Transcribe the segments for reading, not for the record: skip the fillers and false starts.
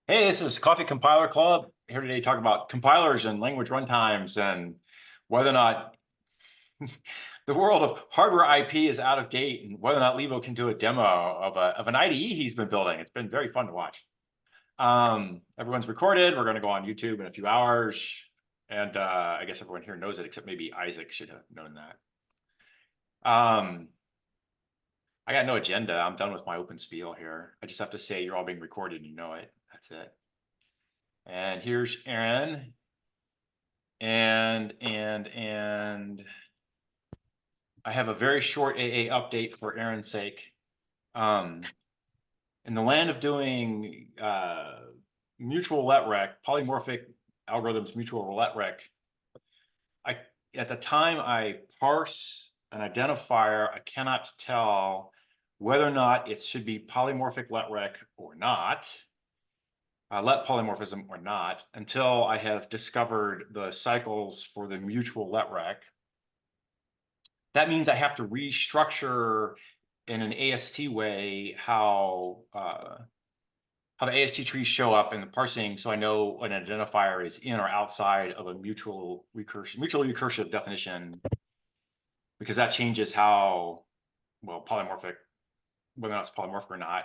Hey, this is Coffee Compiler Club. Here today to talk about compilers and language runtimes and whether or not the world of hardware IP is out of date and whether or not Levo can do a demo of an IDE he's been building. It's been very fun to watch. Everyone's recorded. We're going to go on YouTube in a few hours. And I guess everyone here knows it, except maybe Isaac should have known that. I got no agenda. I'm done with my open spiel here. I just have to say you're all being recorded and you know it. That's it. And here's Aaron. And I have a very short AA update for Aaron's sake. In the land of doing mutual roulette rec, polymorphic algorithms, mutual roulette rec, at the time I parse an identifier, I cannot tell whether or not it should be polymorphic let rec or not. Let polymorphism or not, until I have discovered the cycles for the mutual let rec. That means I have to restructure in an AST way how the AST trees show up in the parsing, so I know an identifier is in or outside of a mutually recursive definition, because that changes how, well, polymorphic, whether or not it's polymorphic or not.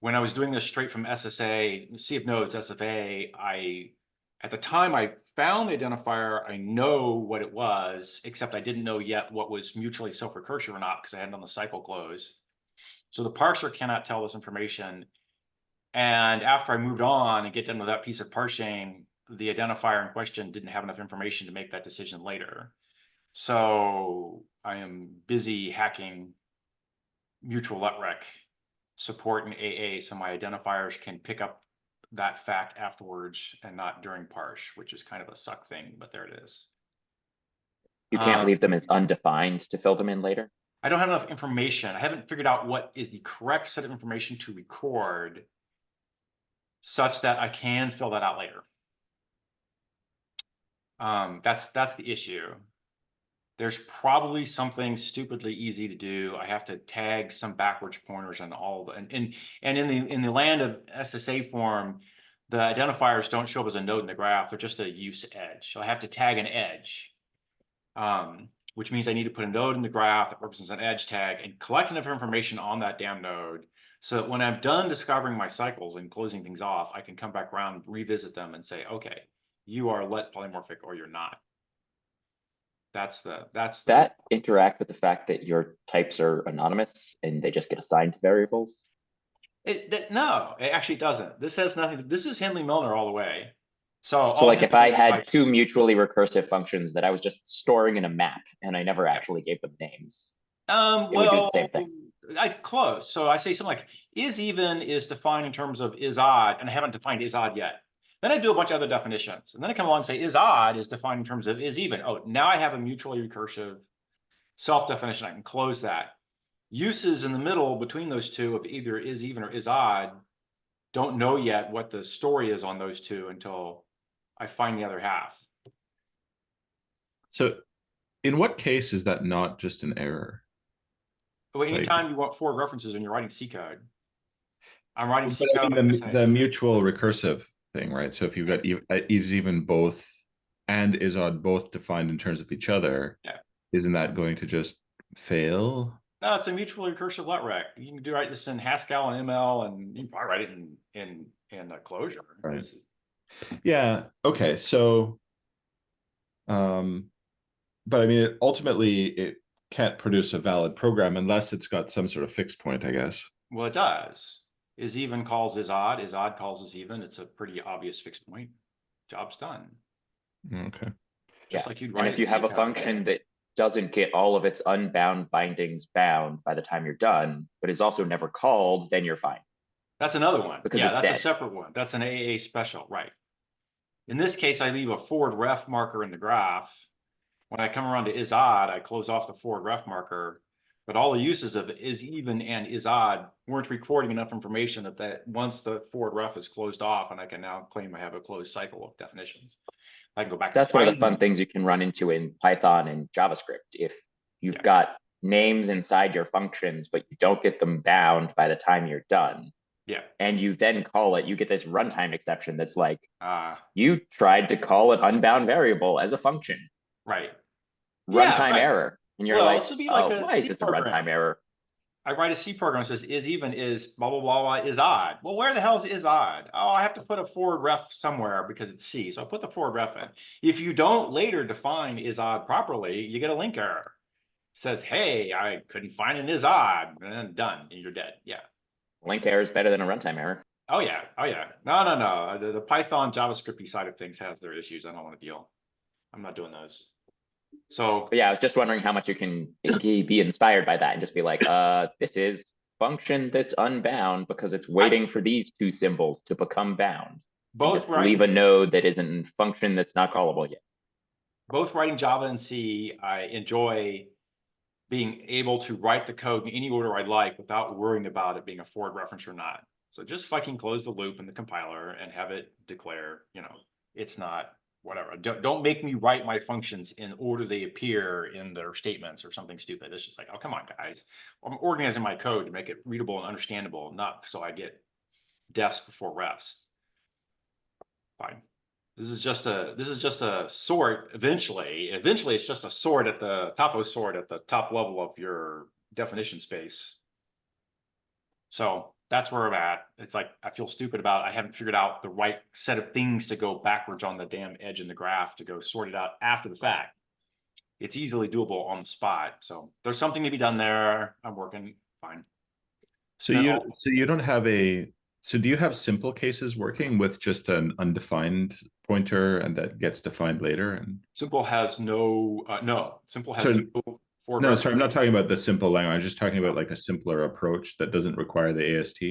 When I was doing this straight from SSA, sea of nodes, SFA, at the time I found the identifier, I know what it was, except I didn't know yet what was mutually self-recursive or not because I hadn't done the cycle close. So the parser cannot tell this information. And after I moved on and get done with that piece of parsing, the identifier in question didn't have enough information to make that decision later. So I am busy hacking mutual let rec support in AA, so my identifiers can pick up that fact afterwards and not during parse, which is kind of a suck thing, but there it is. You can't leave them as undefined to fill them in later? I don't have enough information. I haven't figured out what is the correct set of information to record such that I can fill that out later. That's the issue. There's probably something stupidly easy to do. I have to tag some backwards pointers and all the, and in the land of SSA form, the identifiers don't show up as a node in the graph. They're just a use edge. So I have to tag an edge, which means I need to put a node in the graph that represents an edge tag and collect enough information on that damn node so that when I'm done discovering my cycles and closing things off, I can come back around, revisit them and say, okay, you are let polymorphic or you're not. That interact with the fact that your types are anonymous and they just get assigned variables? No, it actually doesn't. This has nothing. This is Hindley-Milner all the way. So like if I had types, two mutually recursive functions that I was just storing in a map and I never actually gave them names, it would do the same thing. Close. So I say something like is even is defined in terms of is odd, and I haven't defined is odd yet. Then I do a bunch of other definitions, and then I come along and say is odd is defined in terms of is even. Oh, now I have a mutually recursive self-definition. I can close that. Uses in the middle between those two of either is even or is odd don't know yet what the story is on those two until I find the other half. So in what case is that not just an error? Well, anytime you want forward references and you're writing C code, I'm writing C code. I mean, the mutual recursive thing, right? So if you've got is even both and is odd both defined in terms of each other, yeah, isn't that going to just fail? No, it's a mutually recursive let rec. You can write this in Haskell and ML, and you can probably write it in a closure. Right. Yeah. Okay. So, but I mean, ultimately, it can't produce a valid program unless it's got some sort of fixed point, I guess. Well, it does. Is even calls is odd calls is even. It's a pretty obvious fixed point. Job's done. Okay. Just like you'd write. And if you have a function that doesn't get all of its unbound bindings bound by the time you're done, but is also never called, then you're fine. That's another one. Because yeah, that's dead. A separate one. That's an AA special, right? In this case, I leave a forward ref marker in the graph. When I come around to is odd, I close off the forward ref marker. But all the uses of is even and is odd weren't recording enough information that once the forward ref is closed off, and I can now claim I have a closed cycle of definitions. I can go back. That's one of the fun things you can run into in Python and JavaScript. If you've got names inside your functions, but you don't get them bound by the time you're done, Yeah. and you then call it, you get this runtime exception that's like, Uh, you tried to call an unbound variable as a function. right. Yeah, Runtime right. error. And you're Well, like, this would be like oh, a why is C this a runtime program. error? I write a C program that says is even is blah, blah, blah, blah, is odd. Well, where the hell is odd? Oh, I have to put a forward ref somewhere because it's C. So I put the forward ref in. If you don't later define is odd properly, you get a link error. It says, hey, I couldn't find an is odd, and then done, and you're dead. Yeah. Link error is better than a runtime error. Oh yeah. Oh yeah. No. The Python JavaScript side of things has their issues. I don't want to deal. I'm not doing those. So But yeah, I was just wondering how much you can be inspired by that and just be like, this is function that's unbound because it's waiting for these two symbols to become bound. And both just leave a node that isn't function that's not callable yet. both writing Java and C, I enjoy being able to write the code in any order I like without worrying about it being a forward reference or not. So just fucking close the loop in the compiler and have it declare, it's not whatever. Don't make me write my functions in order they appear in their statements or something stupid. It's just like, oh, come on, guys. I'm organizing my code to make it readable and understandable, not so I get defs before refs. Fine. This is just a sort eventually. Eventually, it's just a sort at the top of a sort at the top level of your definition space. So that's where I'm at. It's like I feel stupid about I haven't figured out the right set of things to go backwards on the damn edge in the graph to go sort it out after the fact. It's easily doable on the spot. So there's something to be done there. I'm working fine. So you don't have so do you have simple cases working with just an undefined pointer and that gets defined later? And Simple has no. Simple has so no forward no, reference. sorry, I'm not talking about the simple language. I'm just talking about like a simpler approach that doesn't require the AST.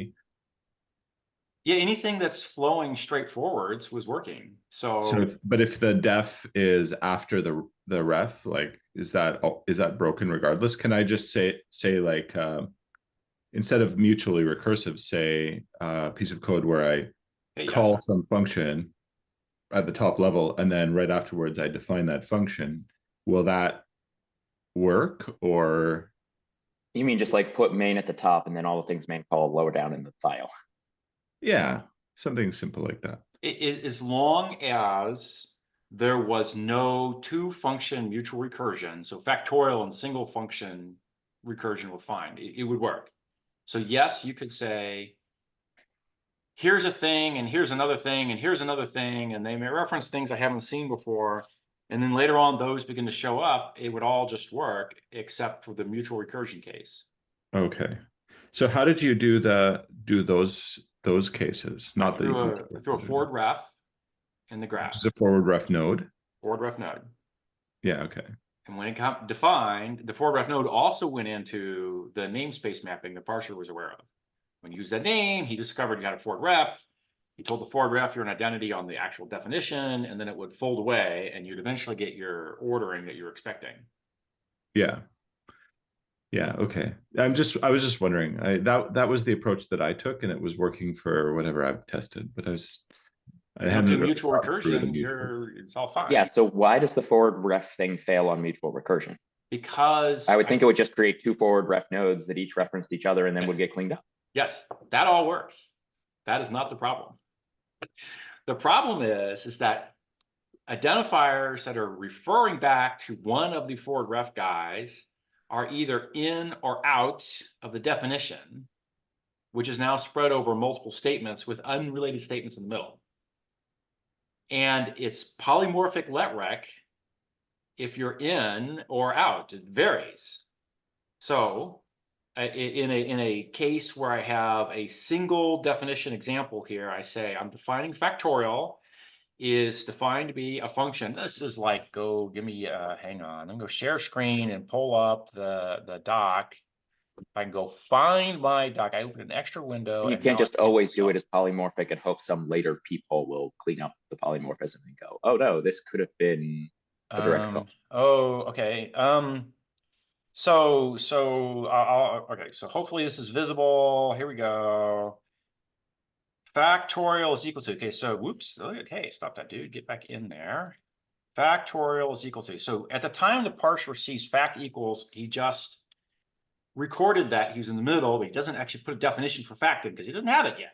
Yeah, anything that's flowing straight forwards was working. So But if the def is after the ref, like is that broken regardless? Can I just say like instead of mutually recursive, say a piece of code where I hey, yes, call some function at the top level and then right afterwards I define that function, will that work? Or You mean just like put main at the top and then all the things main call lower down in the file? yeah, something simple like that. as long as there was no two function mutual recursion, so factorial and single function recursion were fine. It would work. So yes, you could say, here's a thing, and here's another thing, and here's another thing, and they may reference things I haven't seen before. And then later on, those begin to show up. It would all just work, except for the mutual recursion case. Okay. So how did you do those cases? Not that I threw a forward ref in the graph, just a forward ref node. forward ref node. Yeah, okay. And when it got defined, the forward ref node also went into the namespace mapping the parser was aware of. When you use that name, he discovered you had a forward ref. He told the forward ref you're an identity on the actual definition, and then it would fold away, and you'd eventually get your ordering that you're expecting. Yeah. Yeah, okay. I was just wondering. That was the approach that I took, and it was working for whatever I've tested. But I You don't hadn't do really mutual thought through the recursion, mutual. it's all fine. Yeah, so why does the forward ref thing fail on mutual recursion? Because I would think it would just create two forward ref nodes that each referenced each other and then Yes. would get cleaned up. Yes, that all works. That is not the problem. The problem is that identifiers that are referring back to one of the forward ref guys are either in or out of the definition, which is now spread over multiple statements with unrelated statements in the middle. And it's polymorphic letrec if you're in or out. It varies. So in a case where I have a single definition example here, I say I'm defining factorial is defined to be a function. This is like, give me, hang on, I'm gonna go share screen and pull up the doc. If I can go find my doc, I open an extra window. And you can't just always do it as polymorphic and hope some later peephole will clean up the polymorphism and go, oh no, this could have been a direct call. Oh, okay. So okay, so hopefully this is visible. Here we go. Factorial is equal to, okay, so whoops, okay, stop that, dude, get back in there. Factorial is equal to, so at the time the parser receives fact equals, he just recorded that he was in the middle, but he doesn't actually put a definition for fact in because he doesn't have it yet.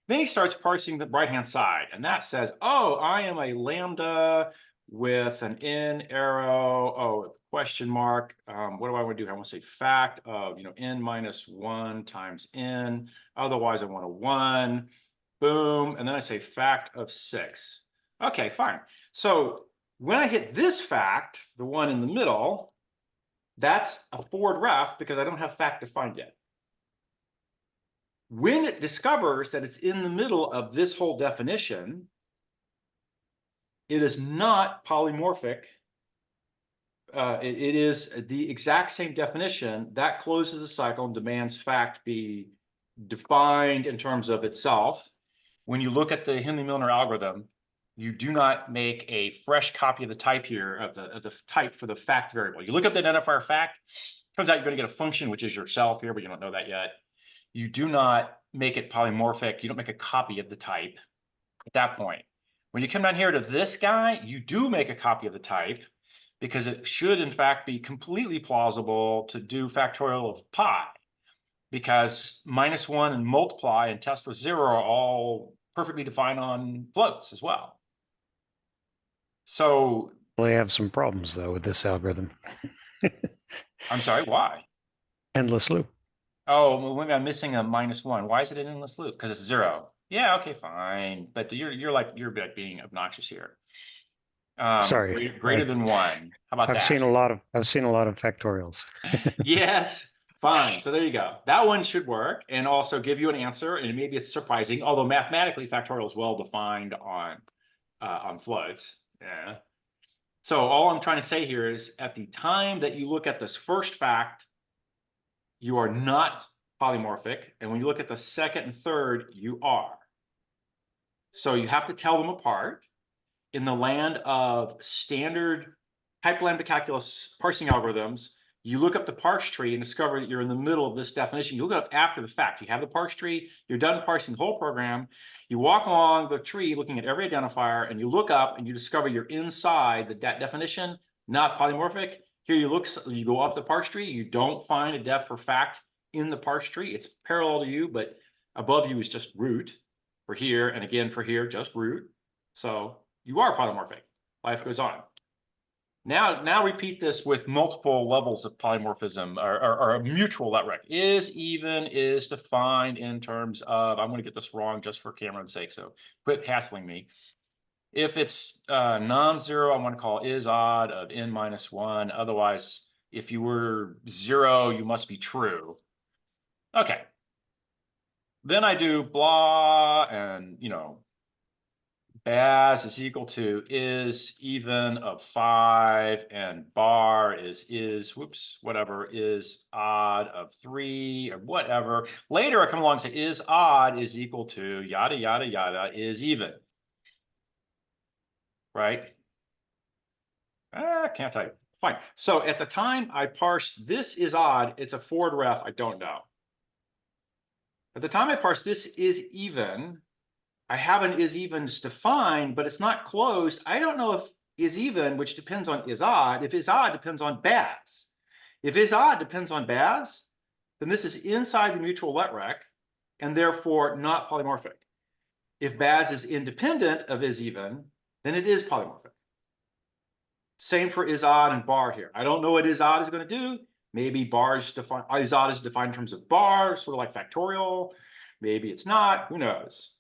Then he starts parsing the right-hand side, and that says, oh, I am a lambda with an n arrow, oh, question mark. What do I want to do? I want to say fact of, n minus 1 times n. Otherwise, I want a 1. Boom. And then I say fact of 6. Okay, fine. So when I hit this fact, the one in the middle, that's a forward ref because I don't have fact defined yet. When it discovers that it's in the middle of this whole definition, it is not polymorphic. It is the exact same definition that closes the cycle and demands fact be defined in terms of itself. When you look at the Hindley-Milner algorithm, you do not make a fresh copy of the type here, of the type for the fact variable. You look up the identifier fact, turns out you're going to get a function, which is yourself here, but you don't know that yet. You do not make it polymorphic. You don't make a copy of the type at that point. When you come down here to this guy, you do make a copy of the type because it should, in fact, be completely plausible to do factorial of pi, because -1 and multiply and test with 0 are all perfectly defined on floats as well. So I have some problems though with this algorithm. I'm sorry, why? Endless loop. Oh, well, maybe I'm missing a -1. Why is it an endless loop? Because it's 0. Yeah, okay, fine. But you're like being obnoxious here. Sorry. Greater than 1. How about that? I've seen a lot of factorials. Yes, fine. So there you go. That one should work and also give you an answer. And maybe it's surprising, although mathematically factorial is well defined on floats. Yeah. So all I'm trying to say here is at the time that you look at this first fact, you are not polymorphic. And when you look at the second and third, you are. So you have to tell them apart. In the land of standard type lambda calculus parsing algorithms, you look up the parse tree and discover that you're in the middle of this definition. You look it up after the fact. You have the parse tree, you're done parsing the whole program. You walk along the tree looking at every identifier, and you look up and you discover you're inside that definition, not polymorphic. Here you go up the parse tree, you don't find a def for fact in the parse tree. It's parallel to you, but above you is just root for here, and again for here, just root. So you are polymorphic. Life goes on. Now repeat this with multiple levels of polymorphism or a mutual let rec. Is even is defined in terms of, I'm going to get this wrong just for Cameron's sake, so quit hassling me. If it's non-zero, I want to call is odd of n minus 1. Otherwise, if you were 0, you must be true. Okay. Then I do blah and, Baz is equal to is even of 5, and bar is whatever, is odd of 3 or whatever. Later I come along and say is odd is equal to yada, yada, yada is even. Right? Can't type. Fine. So at the time I parse this is odd, it's a forward ref, I don't know. At the time I parse this is even, I have an is evens defined, but it's not closed. I don't know if is even, which depends on is odd, if is odd depends on Baz. If is odd depends on Baz, then this is inside the mutual let rec and therefore not polymorphic. If Baz is independent of is even, then it is polymorphic. Same for is odd and bar here. I don't know what is odd is going to do. Maybe bar is defined, is odd is defined in terms of bar, sort of like factorial. Maybe it's not, who knows?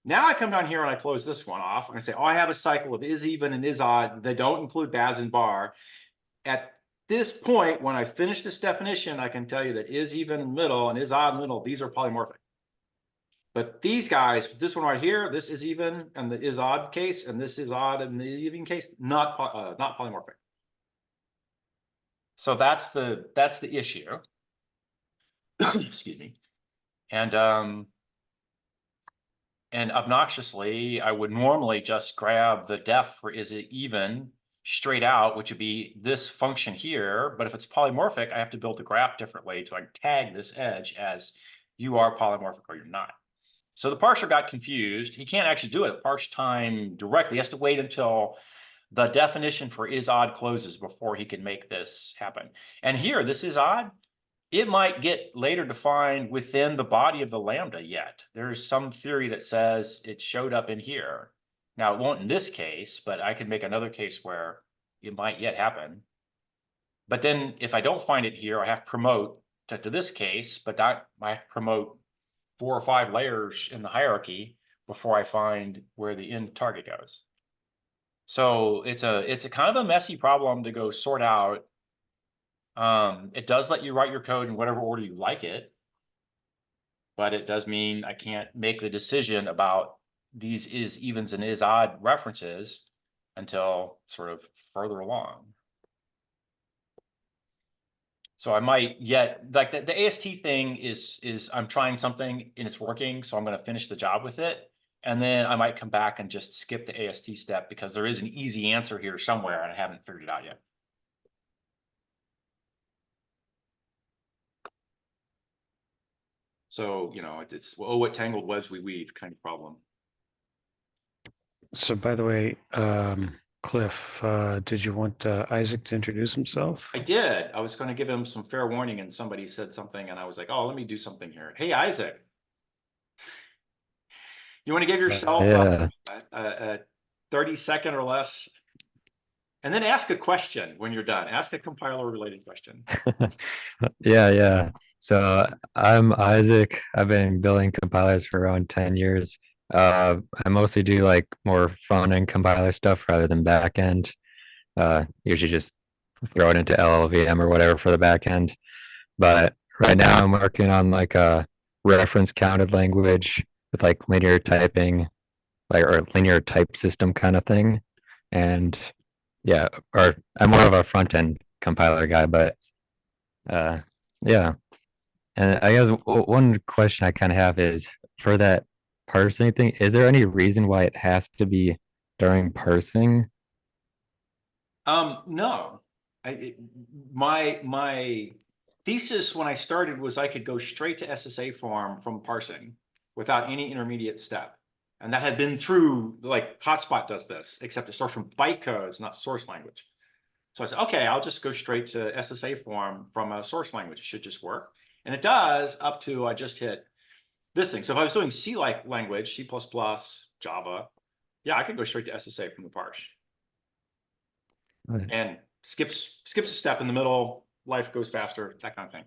Now I come down here and I close this one off and I say, oh, I have a cycle of is even and is odd. They don't include Baz and bar. At this point, when I finish this definition, I can tell you that is even in the middle and is odd in the middle, these are polymorphic. But these guys, this one right here, this is even and the is odd case, and this is odd in the even case, not polymorphic. So that's the issue. Excuse me. And obnoxiously, I would normally just grab the def for is it even straight out, which would be this function here. But if it's polymorphic, I have to build the graph differently so I can tag this edge as you are polymorphic or you're not. So the parser got confused. He can't actually do it at parse time directly. He has to wait until the definition for is odd closes before he can make this happen. And here, this is odd. it might get later defined within the body of the lambda yet. There's some theory that says it showed up in here. Now, it won't in this case, but I can make another case where it might yet happen. But then if I don't find it here, I have to promote to this case, but I have to promote 4 or 5 layers in the hierarchy before I find where the end target goes. So it's a kind of a messy problem to go sort out. It does let you write your code in whatever order you like it, but it does mean I can't make the decision about these is evens and is odd references until sort of further along. So I might yet, like the AST thing is I'm trying something and it's working, so I'm going to finish the job with it. And then I might come back and just skip the AST step because there is an easy answer here somewhere and I haven't figured it out yet. So, you know, it's, oh, what tangled webs we weave kind of problem. So by the way, Cliff, did you want Isaac to introduce himself? I did. I was going to give him some fair warning and somebody said something and I was like, oh, let me do something here. Hey, Isaac. You want to give yourself a 30-second or less, and then ask a question when you're done. Ask a compiler-related question. Yeah. So I'm Isaac. I've been building compilers for around 10 years. I mostly do like more front-end compiler stuff rather than back-end. Usually just throw it into LLVM or whatever for the back-end. But right now I'm working on like a reference counted language with like linear typing, like or linear type system kind of thing. And yeah, or I'm more of a front-end compiler guy, but yeah. And I guess one question I kind of have is for that parsing thing, is there any reason why it has to be during parsing? No. My thesis when I started was I could go straight to SSA form from parsing without any intermediate step. And that had been true, like Hotspot does this, except it starts from bytecodes, not source language. So I said, okay, I'll just go straight to SSA form from a source language. It should just work. And it does up to, I just hit this thing. So if I was doing C-like language, C++, Java, yeah, I could go straight to SSA from the parse. Right. And skips a step in the middle, life goes faster, that kind of thing.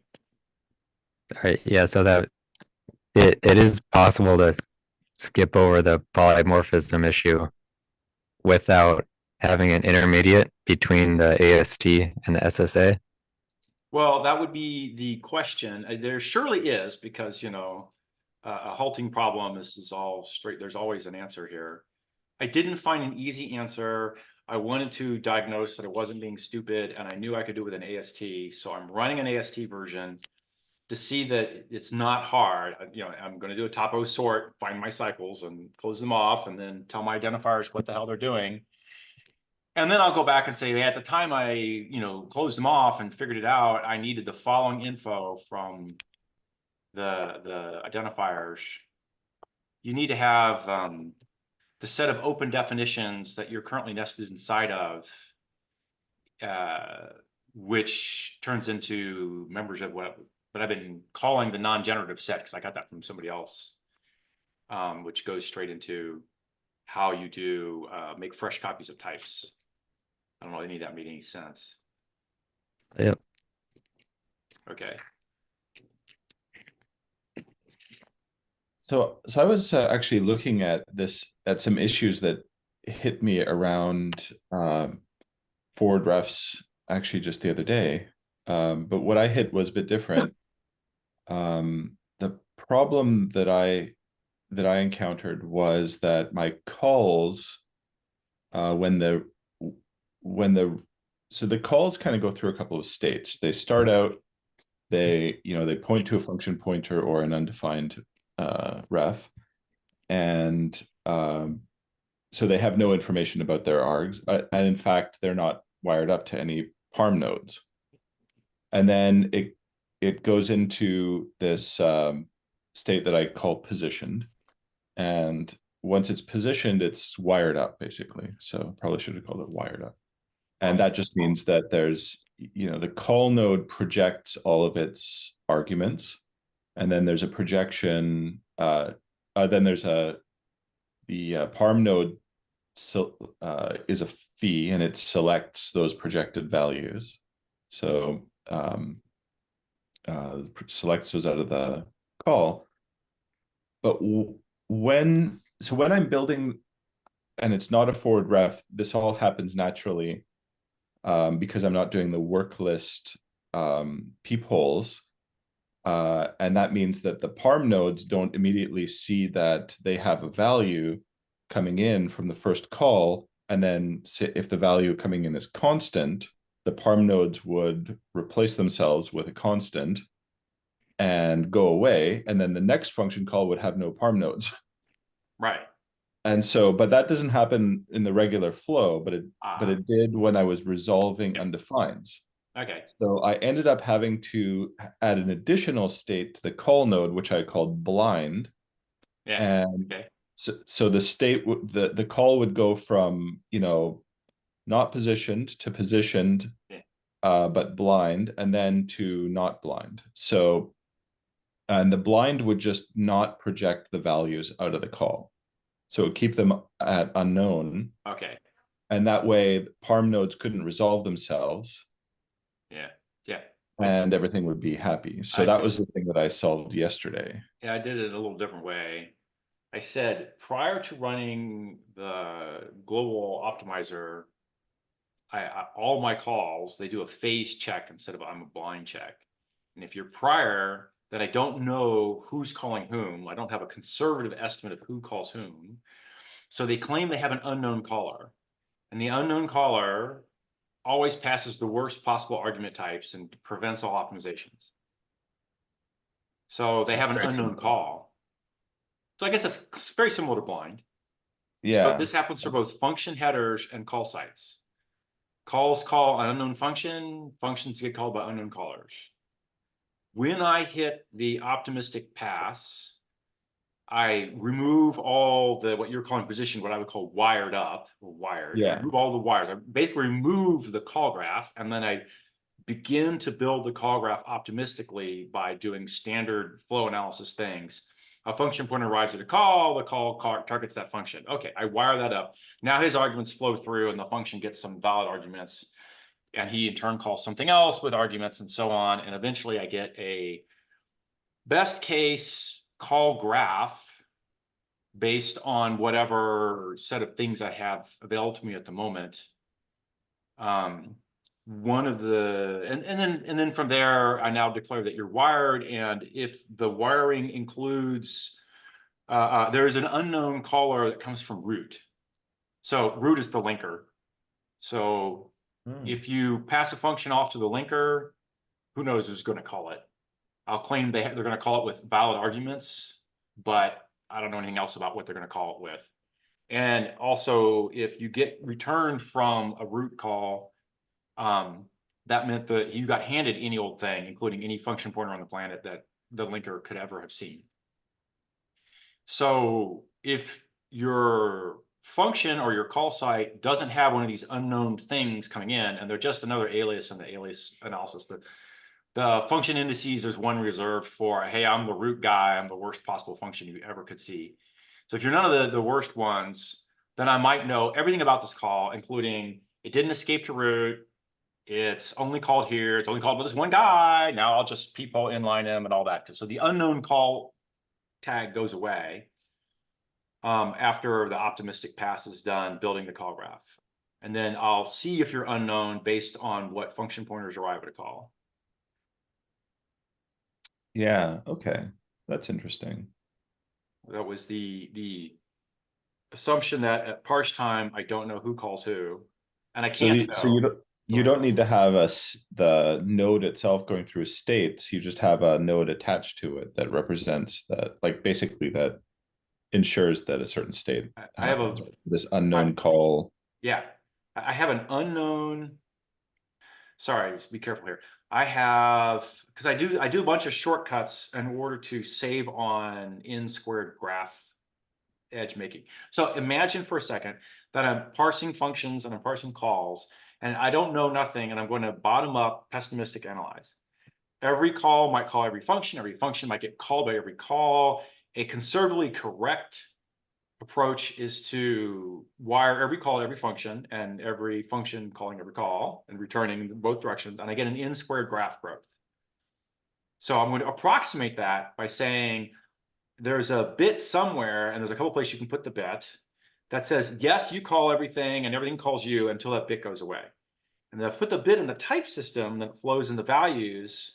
All right, yeah, so that it is possible to skip over the polymorphism issue without having an intermediate between the AST and the SSA. Well, that would be the question. There surely is, because, you know, a halting problem is all straight. There's always an answer here. I didn't find an easy answer. I wanted to diagnose that it wasn't being stupid, and I knew I could do it with an AST. So I'm running an AST version to see that it's not hard. You know, I'm going to do a topo sort, find my cycles and close them off, and then tell my identifiers what the hell they're doing. And then I'll go back and say, hey, at the time I, you know, closed them off and figured it out, I needed the following info from the identifiers. You need to have the set of open definitions that you're currently nested inside of, which turns into members of what I've been calling the non-generative set, because I got that from somebody else, which goes straight into how you do make fresh copies of types. I don't know if any of that made any sense. Yep. Okay. So I was actually looking at some issues that hit me around forward refs actually just the other day. But what I hit was a bit different. The problem that I encountered was that my calls, so the calls kind of go through a couple of states. They start out, they point to a function pointer or an undefined ref, and so they have no information about their args, and in fact they're not wired up to any parm nodes. And then it goes into this state that I call positioned, and once it's positioned, it's wired up basically. So probably should have called it wired up. And that just means that there's, the call node projects all of its arguments, and then there's a projection. Then there's the parm node is a fee, and it selects those projected values. So selects those out of the call. But when I'm building, and it's not a forward ref, this all happens naturally because I'm not doing the work list peepholes. And that means that the parm nodes don't immediately see that they have a value coming in from the first call. And then if the value coming in is constant, the parm nodes would replace themselves with a constant and go away. And then the next function call would have no parm nodes. Right. And so, but that doesn't happen in the regular flow, but it did when I was resolving undefines. Okay. So I ended up having to add an additional state to the call node, which I called blind. Yeah. And okay. So the state, the call would go from, not positioned to positioned, but blind, and then to not blind. So, and the blind would just not project the values out of the call. So it would keep them at unknown. Okay. And that way parm nodes couldn't resolve themselves. Yeah. Yeah. And everything would be happy. So that was the thing that I solved yesterday. Yeah, I did it a little different way. I said, prior to running the global optimizer, all my calls, they do a phase check instead of I'm a blind check. And if you're prior, that I don't know who's calling whom, I don't have a conservative estimate of who calls whom. So they claim they have an unknown caller. And the unknown caller always passes the worst possible argument types and prevents all optimizations. So they have an unknown call. So I guess that's very similar to blind. Yeah. So this happens for both function headers and call sites. Calls call an unknown function, functions get called by unknown callers. When I hit the optimistic pass, I remove all the, what you're calling position, what I would call wired up or wired. Yeah. I remove all the wires. I basically remove the call graph, and then I begin to build the call graph optimistically by doing standard flow analysis things. A function pointer arrives at a call, the call targets that function. Okay, I wire that up. Now his arguments flow through and the function gets some valid arguments, and he in turn calls something else with arguments and so on. And eventually I get a best case call graph based on whatever set of things I have available to me at the moment. One of the, and then from there, I now declare that you're wired. And if the wiring includes, there is an unknown caller that comes from root. So root is the linker. So if you pass a function off to the linker, who knows who's going to call it? I'll claim they're going to call it with valid arguments, but I don't know anything else about what they're going to call it with. And also, if you get returned from a root call, that meant that you got handed any old thing, including any function pointer on the planet that the linker could ever have seen. So if your function or your call site doesn't have one of these unknown things coming in, and they're just another alias in the alias analysis, the function indices, there's one reserved for, hey, I'm the root guy, I'm the worst possible function you ever could see. So if you're none of the worst ones, then I might know everything about this call, including it didn't escape to root, it's only called here, it's only called by this one guy, now I'll just peephole inline him and all that. So the unknown call tag goes away after the optimistic pass is done building the call graph. And then I'll see if you're unknown based on what function pointers arrive at a call. Yeah, okay. That's interesting. That was the assumption that at parse time, I don't know who calls who, and I can't know. So you don't need to have the node itself going through states. You just have a node attached to it that represents that, like basically that ensures that a certain state I have this unknown call. Yeah, I have an unknown. Sorry, just be careful here. I have, because I do a bunch of shortcuts in order to save on n squared graph edge making. So imagine for a second that I'm parsing functions and I'm parsing calls, and I don't know nothing, and I'm going to bottom up pessimistic analyze. every call might call every function might get called by every call. A conservatively correct approach is to wire every call to every function and every function calling every call and returning in both directions, and I get an n squared graph growth. So I'm going to approximate that by saying there's a bit somewhere, and there's a couple places you can put the bit that says, yes, you call everything and everything calls you until that bit goes away. And then I've put the bit in the type system that flows in the values.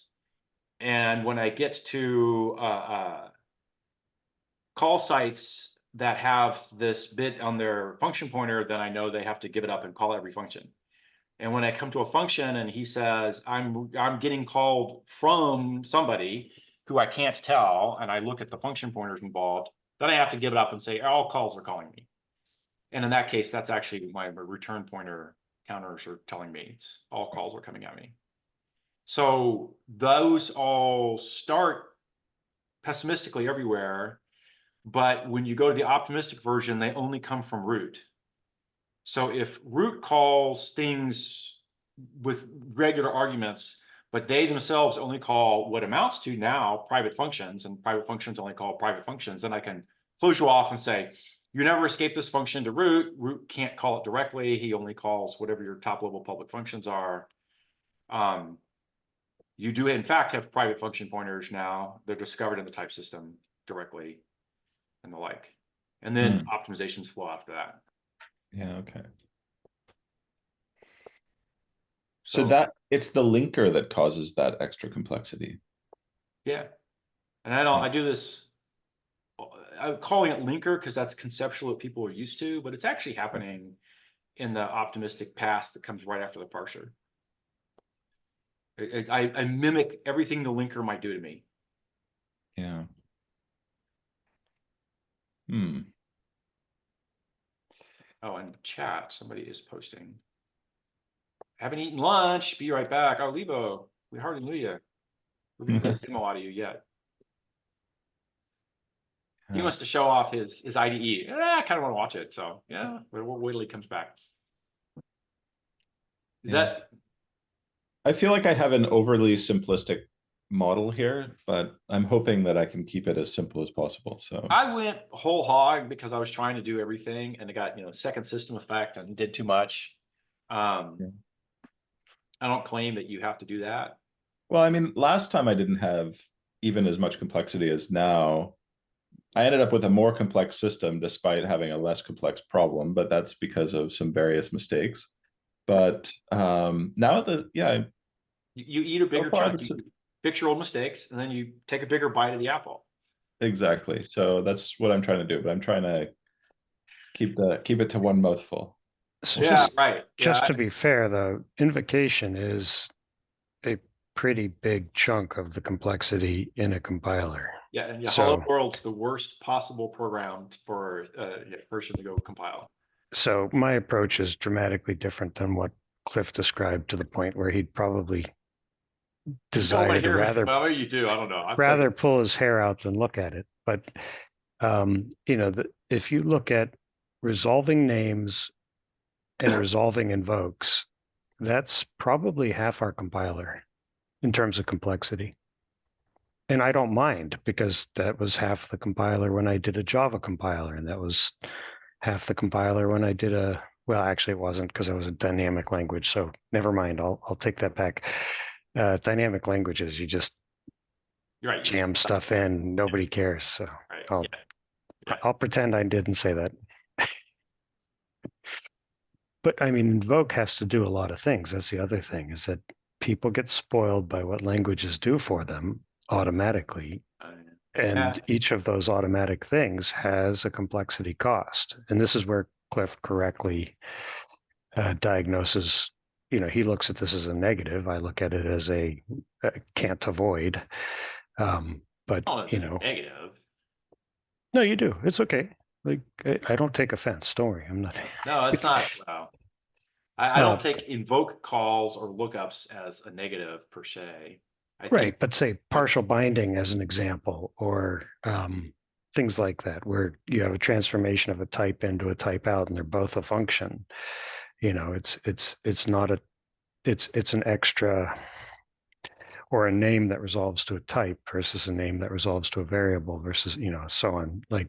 And when I get to call sites that have this bit on their function pointer, then I know they have to give it up and call every function. And when I come to a function and he says, I'm getting called from somebody who I can't tell, and I look at the function pointers involved, then I have to give it up and say, all calls are calling me. And in that case, that's actually my return pointer counters are telling me it's all calls are coming at me. So those all start pessimistically everywhere, but when you go to the optimistic version, they only come from root. So if root calls things with regular arguments, but they themselves only call what amounts to now private functions, and private functions only call private functions, then I can close you off and say, you never escape this function to root. Root can't call it directly. He only calls whatever your top level public functions are. You do, in fact, have private function pointers now. They're discovered in the type system directly and the like. And then optimizations flow after that. Yeah, okay. So that it's the linker that causes that extra complexity. Yeah. And I do this, I'm calling it linker because that's conceptually what people are used to, but it's actually happening in the optimistic pass that comes right after the parser. I mimic everything the linker might do to me. Yeah. Oh, and chat, somebody is posting. Haven't eaten lunch. Be right back. Oh, Levo, we hardly knew you. We didn't get a demo out of you yet. He wants to show off his IDE. I kind of want to watch it. So yeah, we'll wait till he comes back. Is that? I feel like I have an overly simplistic model here, but I'm hoping that I can keep it as simple as possible. So I went whole hog because I was trying to do everything, and it got, second system effect and did too much. I don't claim that you have to do that. Well, I mean, last time I didn't have even as much complexity as now. I ended up with a more complex system despite having a less complex problem, but that's because of some various mistakes. But now you eat a bigger chunk, you fix your old mistakes, and then you take a bigger bite of the apple. Exactly. So that's what I'm trying to do, but I'm trying to keep it to one mouthful. So Yeah, right. Just to be fair, the invocation is a pretty big chunk of the complexity in a compiler. Yeah, and Hello World's the worst possible program for a person to go compile. So my approach is dramatically different than what Cliff described, to the point where he'd probably desire to rather. Well, you do. I don't know. Rather pull his hair out than look at it. But if you look at resolving names and resolving invokes, that's probably half our compiler in terms of complexity. And I don't mind, because that was half the compiler when I did a Java compiler, and that was half the compiler when I did well, actually it wasn't, because it was a dynamic language. So never mind. I'll take that back. Dynamic languages, you just jam stuff in. Nobody cares. So I'll pretend I didn't say that. But I mean, invoke has to do a lot of things. That's the other thing, is that people get spoiled by what languages do for them automatically. And each of those automatic things has a complexity cost. And this is where Cliff correctly diagnoses, he looks at this as a negative. I look at it as a can't avoid. But, negative. No, you do. It's okay. Like, I don't take offense. Don't worry. I'm not. No, it's not. I don't take invoke calls or lookups as a negative per se. Right, but say partial binding as an example, or things like that, where you have a transformation of a type into a type out, and they're both a function. It's not it's an extra. or a name that resolves to a type versus a name that resolves to a variable versus, so on. Like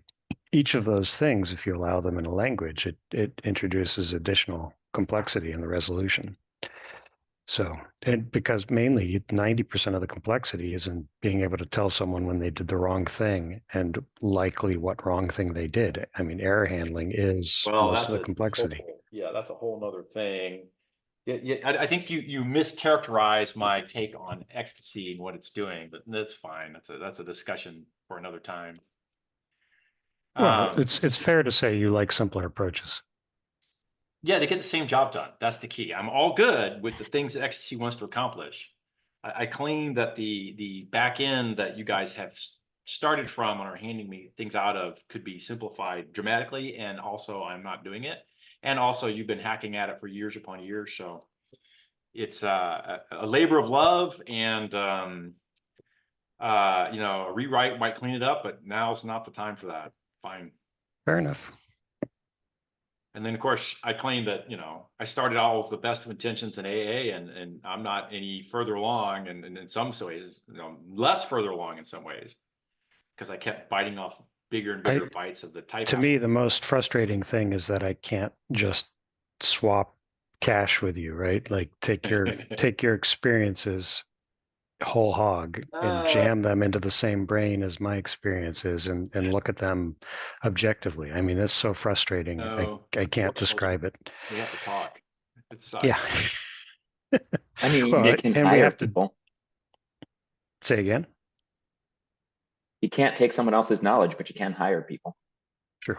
each of those things, if you allow them in a language, it introduces additional complexity in the resolution. So, and because mainly 90% of the complexity is in being able to tell someone when they did the wrong thing and likely what wrong thing they did. I mean, error handling is most of the complexity. Yeah, that's a whole nother thing. Yeah, I think you mischaracterize my take on ecstasy and what it's doing, but that's fine. That's a discussion for another time. Well, it's fair to say you like simpler approaches. Yeah, they get the same job done. That's the key. I'm all good with the things that ecstasy wants to accomplish. I claim that the back end that you guys have started from and are handing me things out of could be simplified dramatically, and also I'm not doing it. And also you've been hacking at it for years upon years, so it's a labor of love, and a rewrite might clean it up, but now's not the time for that. Fine. Fair enough. And then, of course, I claim that, I started out with the best of intentions in AA, and I'm not any further along, and in some ways, less further along in some ways, because I kept biting off bigger and bigger bites of the type. To me, the most frustrating thing is that I can't just swap cash with you, right? Like take your experiences whole hog and jam them into the same brain as my experiences and look at them objectively. I mean, it's so frustrating. I can't describe it. We have to talk. Yeah. I mean, Well, you can and we hire have to people. say again. You can't take someone else's knowledge, but you can hire people. True.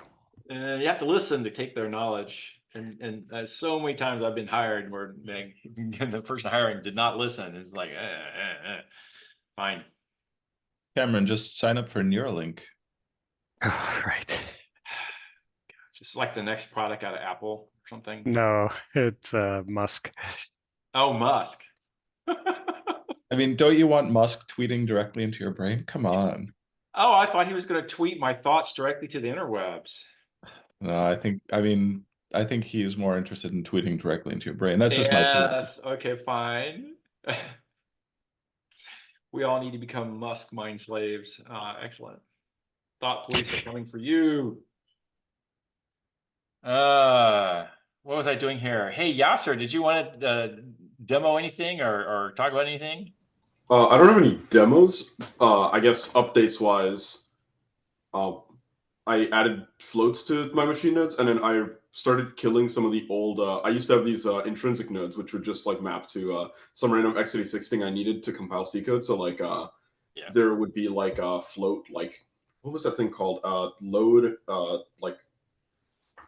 You have to listen to take their knowledge. And so many times I've been hired where the person hiring did not listen. It's like, fine. Cameron, just sign up for Neuralink. Oh, right. Just like the next product out of Apple or something. No, it's Musk. Oh, Musk. I mean, don't you want Musk tweeting directly into your brain? Come on. Oh, I thought he was going to tweet my thoughts directly to the interwebs. No, I think he is more interested in tweeting directly into your brain. That's just my opinion. That's okay, fine. We all need to become Musk mind slaves. Excellent. Thought police are coming for you. What was I doing here? Hey, Yassir, did you want to demo anything or talk about anything? I don't have any demos. I guess updates wise, I added floats to my machine nodes, and then I started killing some of the old. I used to have these intrinsic nodes, which would just like map to some random x86 thing I needed to compile C code. So like, there would be like a float, like what was that thing called? Load, like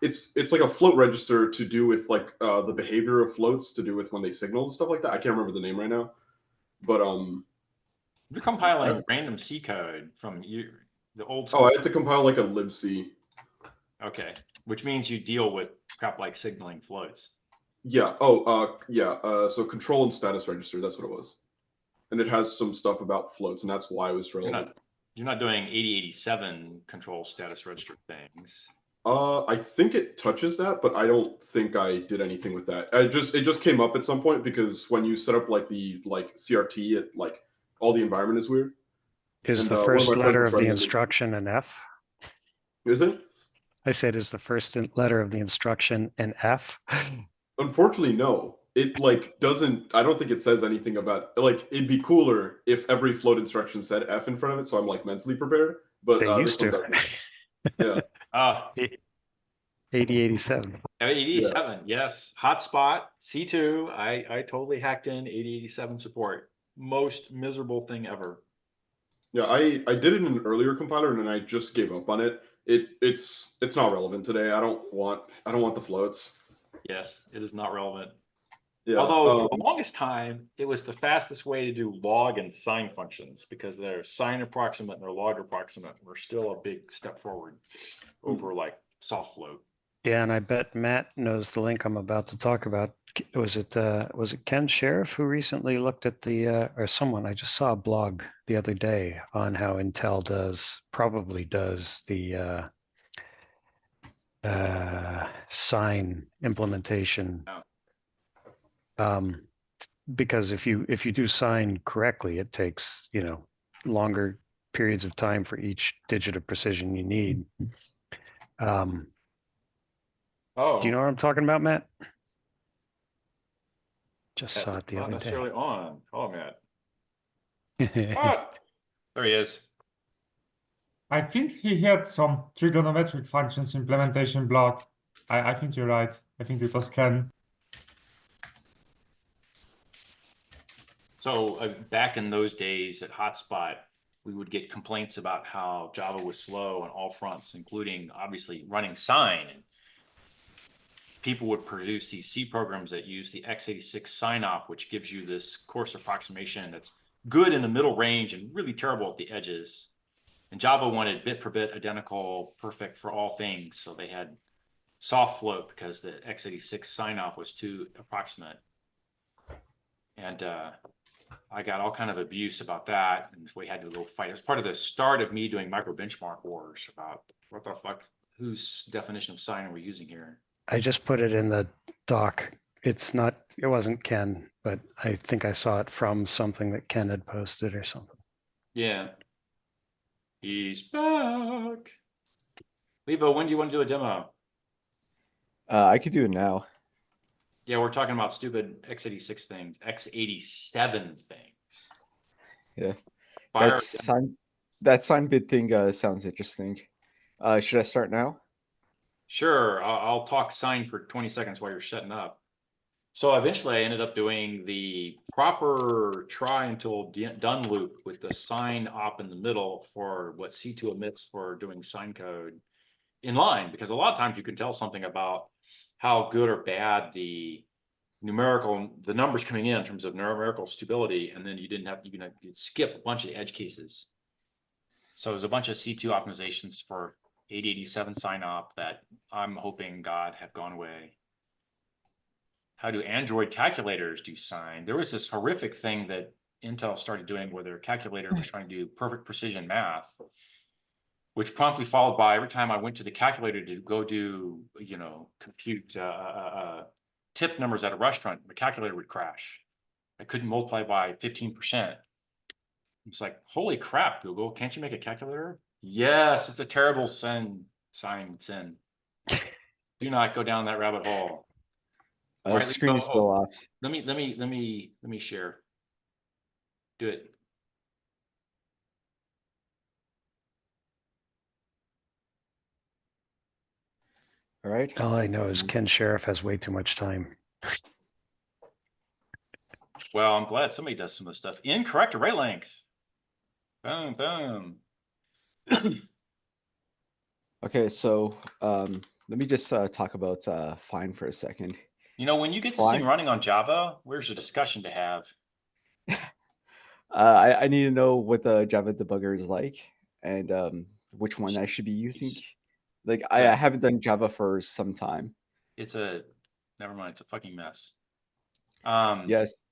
it's like a float register to do with like the behavior of floats to do with when they signal and stuff like that. I can't remember the name right now, but you're compiling random C code from the old. Oh, I had to compile like a libc. Okay, which means you deal with crap like signaling floats. Yeah. So control and status register. That's what it was, and it has some stuff about floats, and that's why it was relevant. You're not doing 8087 control status register things. I think it touches that, but I don't think I did anything with that. It just came up at some point because when you set up like the CRT, it like all the environment is weird. Is the first letter of the instruction an F? Is it? I said, is the first letter of the instruction an F? Unfortunately, no. It like doesn't. I don't think it says anything about like. It'd be cooler if every float instruction said F in front of it, so I'm like mentally prepared. But they used this one to. Doesn't. Yeah. 8087. 8087, yes. Hotspot, C2. I totally hacked in 8087 support. Most miserable thing ever. Yeah, I did it in an earlier compiler and then I just gave up on it. It's not relevant today. I don't want the floats. Yes, it is not relevant. Yeah. Although for the longest time, it was the fastest way to do log and sign functions because their sign approximate and their log approximate were still a big step forward over like soft float. Yeah, and I bet Matt knows the link I'm about to talk about. Was it Ken Sheriff who recently looked at the or someone? I just saw a blog the other day on how Intel probably does the sign implementation. because if you do sign correctly, it takes, longer periods of time for each digit of precision you need. Do you know what I'm talking about, Matt? Just saw it the Not other necessarily on. Oh, Matt. day. Ah, there he is. I think he had some trigonometric functions implementation block. I think you're right. I think it was Ken. So back in those days at Hotspot, we would get complaints about how Java was slow on all fronts, including obviously running sign. And people would produce these C programs that use the x86 sign-off, which gives you this coarse approximation that's good in the middle range and really terrible at the edges. And Java wanted bit for bit identical, perfect for all things. So they had soft float because the x86 sign-off was too approximate. And I got all kind of abuse about that, and we had to go fight. It was part of the start of me doing micro benchmark wars about what the fuck, whose definition of sign are we using here? I just put it in the doc. It wasn't Ken, but I think I saw it from something that Ken had posted or something. Yeah. He's back. Levo, when do you want to do a demo? I could do it now. Yeah, we're talking about stupid x86 things, x87 things. Yeah. Fire That sign bit thing sounds interesting. Should I start now? Sure, I'll talk sign for 20 seconds while you're setting up. So eventually I ended up doing the proper try until done loop with the sign op in the middle for what C2 emits for doing sign code in line, because a lot of times you can tell something about how good or bad the numbers coming in terms of numerical stability, and then you'd skip a bunch of edge cases. So there's a bunch of C2 optimizations for 8087 sign op that I'm hoping God have gone away. How do Android calculators do sign? There was this horrific thing that Intel started doing where their calculator was trying to do perfect precision math, which promptly followed by every time I went to the calculator to go do, compute tip numbers at a restaurant, the calculator would crash. I couldn't multiply by 15%. It's like, holy crap, Google, can't you make a calculator? Yes, it's a terrible sin. Do not go down that rabbit hole. Right, Screen is still off. Let me share. Do it. All right. All I know is Ken Sheriff has way too much time. Well, I'm glad somebody does some of the stuff. Incorrect array length. Boom, boom. Okay, so let me just talk about fine for a second. When you get this thing running on Java, where's the discussion to have? I need to know what the Java debugger is like and which one I should be using. Like I haven't done Java for some time. Never mind, it's a fucking mess. Yes.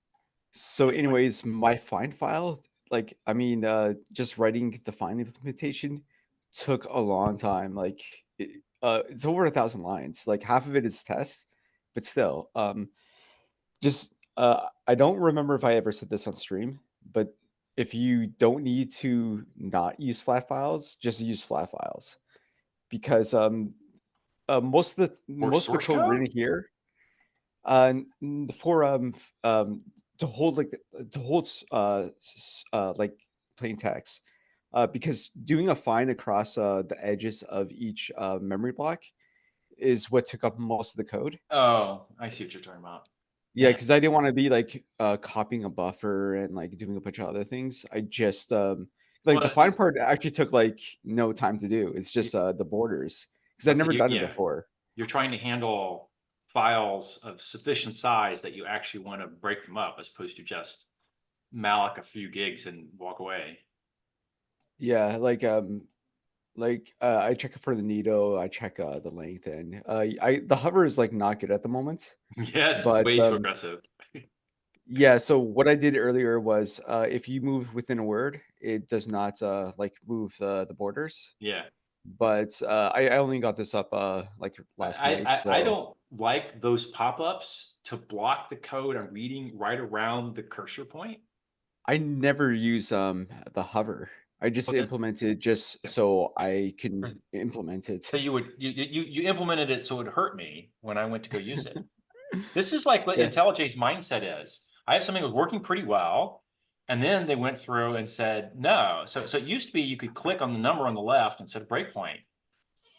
So anyways, my fine file, just writing the fine implementation took a long time. It's over 1,000 lines. Like half of it is test, but still, I don't remember if I ever said this on stream, but if you don't need to not use flat files, just use flat files, because most of the code written here, to hold plain text, because doing a fine across the edges of each memory block is what took up most of the code. Oh, I see what you're talking about. Yeah, because I didn't want to be copying a buffer and doing a bunch of other things. I just the fine part actually took no time to do. It's just the borders, because I've never done it before. You're trying to handle files of sufficient size that you actually want to break them up, as opposed to just malloc a few gigs and walk away. Yeah, I check it for the Nito, I check the length, and the hover is not good at the moment. Yes, but way too aggressive. Yeah, so what I did earlier was if you move within a word, it does not move the borders. Yeah. but I only got this up like last night. So I don't like those pop-ups to block the code I'm reading right around the cursor point. I never use the hover. I just Okay. implemented just so I can implement it. So you implemented it so it hurt me when I went to go use it. This is like what Yeah. IntelliJ's mindset is. I have something that was working pretty well, and then they went through and said no. So it used to be you could click on the number on the left and set a breakpoint.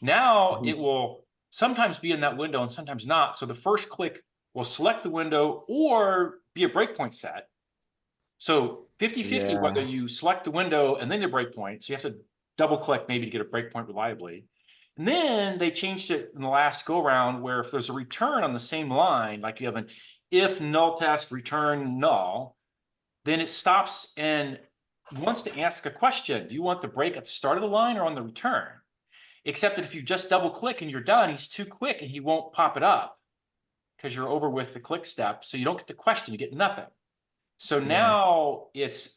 Now it will sometimes be in that window and sometimes not. So the first click will select the window or be a breakpoint set. So 50-50 whether you select the window and then the breakpoint. So you have to double click maybe to get a breakpoint reliably. And then they changed it in the last go around where if there's a return on the same line, like you have an if null test return null, then it stops and wants to ask a question. Do you want the break at the start of the line or on the return? Except that if you just double click and you're done, he's too quick and he won't pop it up because you're over with the click step. So you don't get the question, you get nothing. So now it's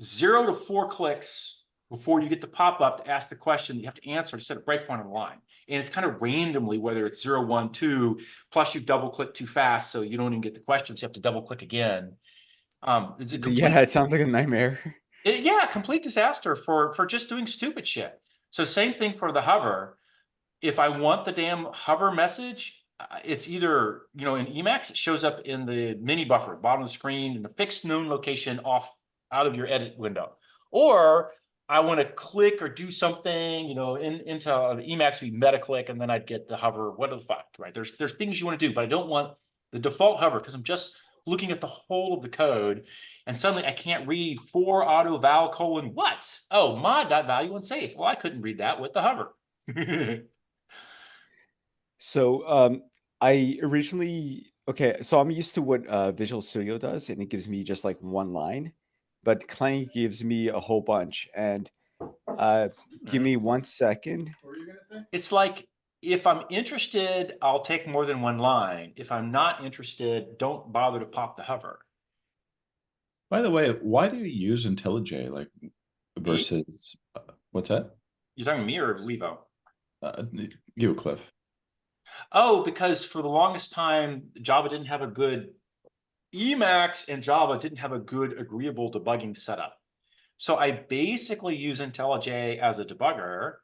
0 to 4 clicks before you get the pop-up to ask the question you have to answer to set a breakpoint on the line. And it's kind of randomly whether it's 0, 1, 2, plus you double click too fast, so you don't even get the questions. You have to double click again. It sounds like a nightmare. Yeah, complete disaster for just doing stupid shit. So same thing for the hover. If I want the damn hover message, it's either, in Emacs, it shows up in the mini buffer, bottom of the screen, in a fixed known location out of your edit window. Or I want to click or do something, into Emacs, we meta click, and then I'd get the hover, what the fuck, right? There's things you want to do, but I don't want the default hover because I'm just looking at the whole of the code. And suddenly I can't read for auto val : what? Oh, mod.value unsafe. Well, I couldn't read that with the hover. So I originally so I'm used to what Visual Studio does, and it gives me just like one line, but Clang gives me a whole bunch. And give me 1 second. What were you gonna say? It's like, if I'm interested, I'll take more than one line. If I'm not interested, don't bother to pop the hover. By the way, why do you use IntelliJ like versus what's that? You're talking me or Levo? You, Cliff. Oh, because for the longest time, Java didn't have a good Emacs and Java didn't have a good agreeable debugging setup. So I basically use IntelliJ as a debugger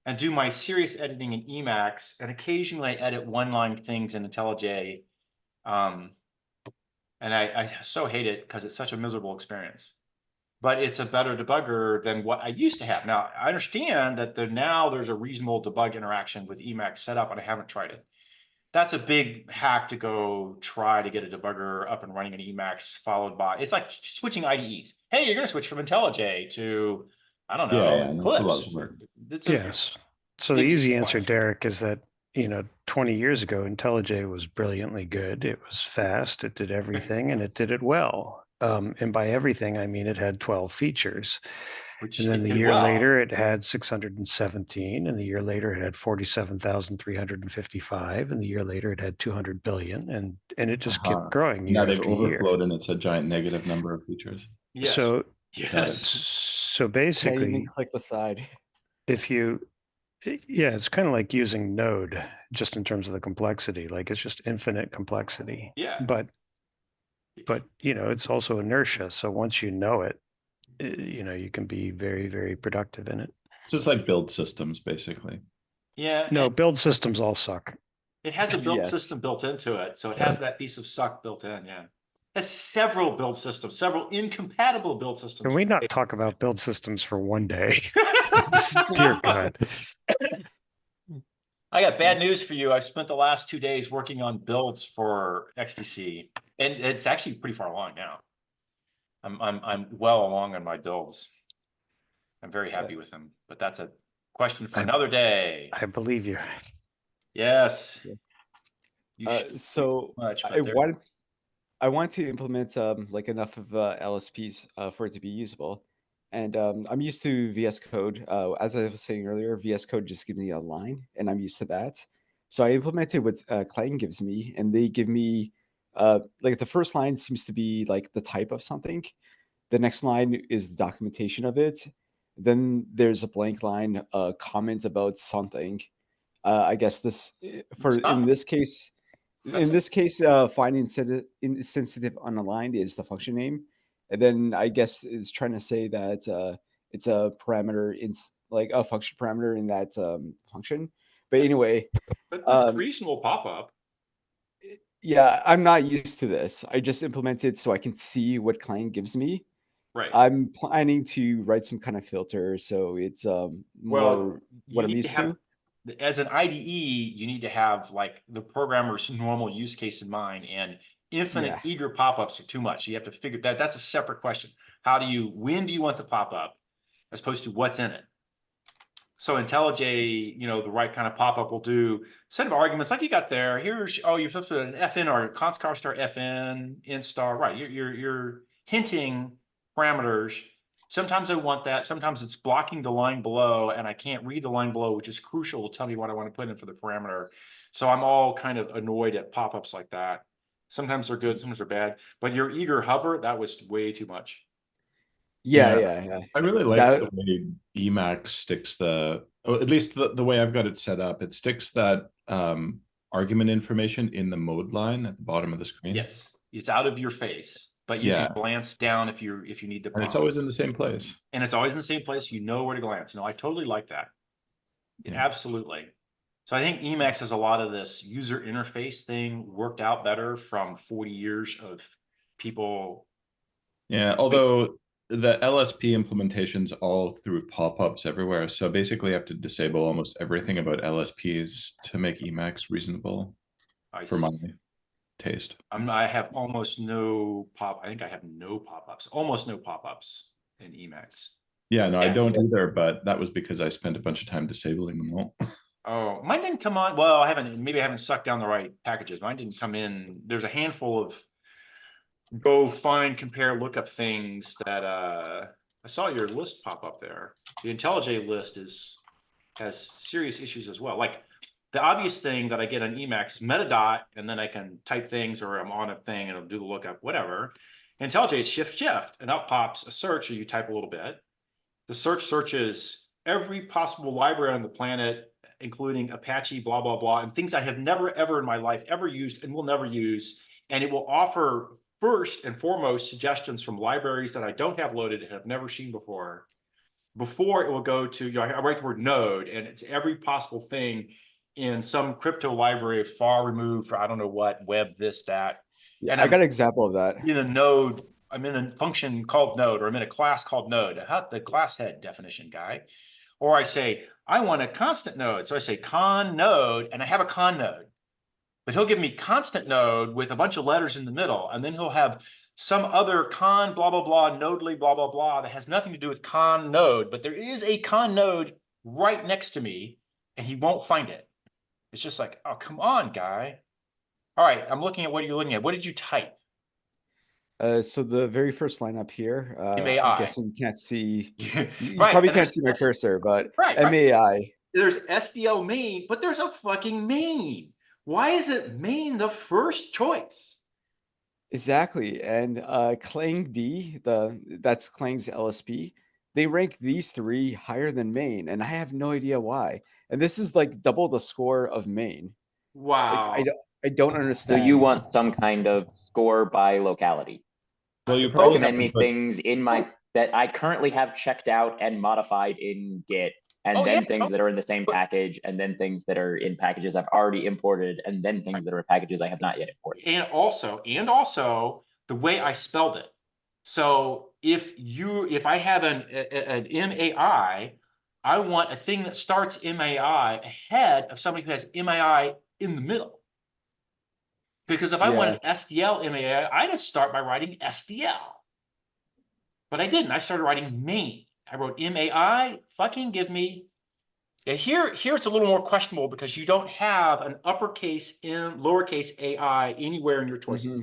and do my serious editing in Emacs, and occasionally I edit one-line things in IntelliJ. And I so hate it because it's such a miserable experience. But it's a better debugger than what I used to have. Now, I understand that now there's a reasonable debug interaction with Emacs set up, and I haven't tried it. That's a big hack to go try to get a debugger up and running in Emacs, followed by, it's like switching IDEs. Hey, you're going to switch from IntelliJ to, I don't know, Yeah, that's a lot of work. Yes. So the easy answer, Derek, is that 20 years ago, IntelliJ was brilliantly good. It was fast. It did everything, and it did it well. And by everything, I mean it had 12 features. And then the year later, it had 617, and the year later, it had 47,355, and the year later, it had 200 billion, and it just kept growing year now they've after year. overflowed, and it's a giant negative number of features. Yes. So Can't basically, even click the side. it's kind of like using Node, just in terms of the complexity. Like it's just infinite complexity. Yeah. But it's also inertia. So once you know it, you can be very, very productive in it. So it's like build systems, basically. Yeah. No, build systems all suck. It has a build system built into it. So it has that piece of suck built in, yeah. It has several build systems, several incompatible build systems. Can we not talk about build systems for one day? Dear God. I got bad news for you. I spent the last 2 days working on builds for XDC, and it's actually pretty far along now. I'm well along on my builds. I'm very happy with them, but that's a question for another day. I believe you. Yes. So I want to implement like enough of LSPs for it to be usable. And I'm used to VS Code. As I was saying earlier, VS Code just gives me a line, and I'm used to that. So I implemented what Clang gives me, and they give me like the first line seems to be like the type of something. The next line is the documentation of it. Then there's a blank line, comment about something. I guess this in this case, find insensitive unaligned is the function name, and then I guess it's trying to say that it's a parameter in like a function parameter in that function. But anyway, But that's a reasonable pop-up. yeah, I'm not used to this. I just implemented so I can see what Clang gives me. Right. I'm planning to write some kind of filter, so it's more what I'm used to. As an IDE, you need to have like the programmer's normal use case in mind, and infinite eager pop-ups are too much. You have to figure that that's a separate question. When do you want the pop-up as opposed to what's in it? So IntelliJ, the right kind of pop-up will do a set of arguments like you got there. You're supposed to put an FN or a const char star FN int star. Right. You're hinting parameters. Sometimes I want that. Sometimes it's blocking the line below, and I can't read the line below, which is crucial to tell me what I want to put in for the parameter. So I'm all kind of annoyed at pop-ups like that. Sometimes they're good, sometimes they're bad. But your eager hover, that was way too much. Yeah. I really like the way Emacs sticks at least the way I've got it set up. It sticks that argument information in the mode line at the bottom of the screen. Yes, it's out of your face, but you can glance down if you need to. And it's always in the same place. And it's always in the same place. You know where to glance. No, I totally like that. Absolutely. So I think Emacs has a lot of this user interface thing worked out better from 40 years of people. Yeah, although the LSP implementation's all through pop-ups everywhere. So basically you have to disable almost everything about LSPs to make Emacs reasonable for my taste. I have almost no I think I have no pop-ups, almost no pop-ups in Emacs. Yeah, no, I don't either, but that was because I spent a bunch of time disabling them all. Oh, mine didn't come on. Well, maybe I haven't sucked down the right packages. Mine didn't come in. There's a handful of go find, compare, lookup things that I saw your list pop up there. The IntelliJ list has serious issues as well. Like the obvious thing that I get on Emacs is metadot, and then I can type things, or I'm on a thing and it'll do the lookup, whatever. IntelliJ is shift, and up pops a search, or you type a little bit. The search searches every possible library on the planet, including Apache, blah, blah, blah, and things I have never, ever in my life ever used and will never use. And it will offer first and foremost suggestions from libraries that I don't have loaded and have never seen before it will go to, I write the word node, and it's every possible thing in some crypto library far removed for I don't know what, web, this, that. Yeah, and I got an example of that. In a node, I'm in a function called node, or I'm in a class called node. The class head definition guy. Or I say, I want a constant node. So I say con node, and I have a con node. But he'll give me constant node with a bunch of letters in the middle, and then he'll have some other con blah, blah, blah, nodely, blah, blah, blah, that has nothing to do with con node, but there is a con node right next to me, and he won't find it. It's just like, oh, come on, guy. All right, I'm looking at what you're looking at. What did you type? So the very first line up here, MAI. I'm guessing you can't see, you right, probably can't see my cursor, but MAI. Right. There's SDL main, but there's a fucking main. Why is it main the first choice? Exactly. And Clang D, that's Clang's LSP, they rank these three higher than main, and I have no idea why. And this is like double the score of main. Wow. Like, I don't understand. So you want some kind of score by locality? Well, you recommend me things in that I currently have checked out and modified in Git, and then things that are in the same package, and then things that are in packages I've already imported, and then things that are packages I have not yet imported. And also the way I spelled it. So if I have an MAI, I want a thing that starts MAI ahead of somebody who has MAI in the middle. Because if I want an SDL MAI, I just start by writing SDL. But I didn't. I started writing main. I wrote MAI, fucking give me. Here it's a little more questionable because you don't have an uppercase in lowercase AI anywhere in your choices. Mm-hmm.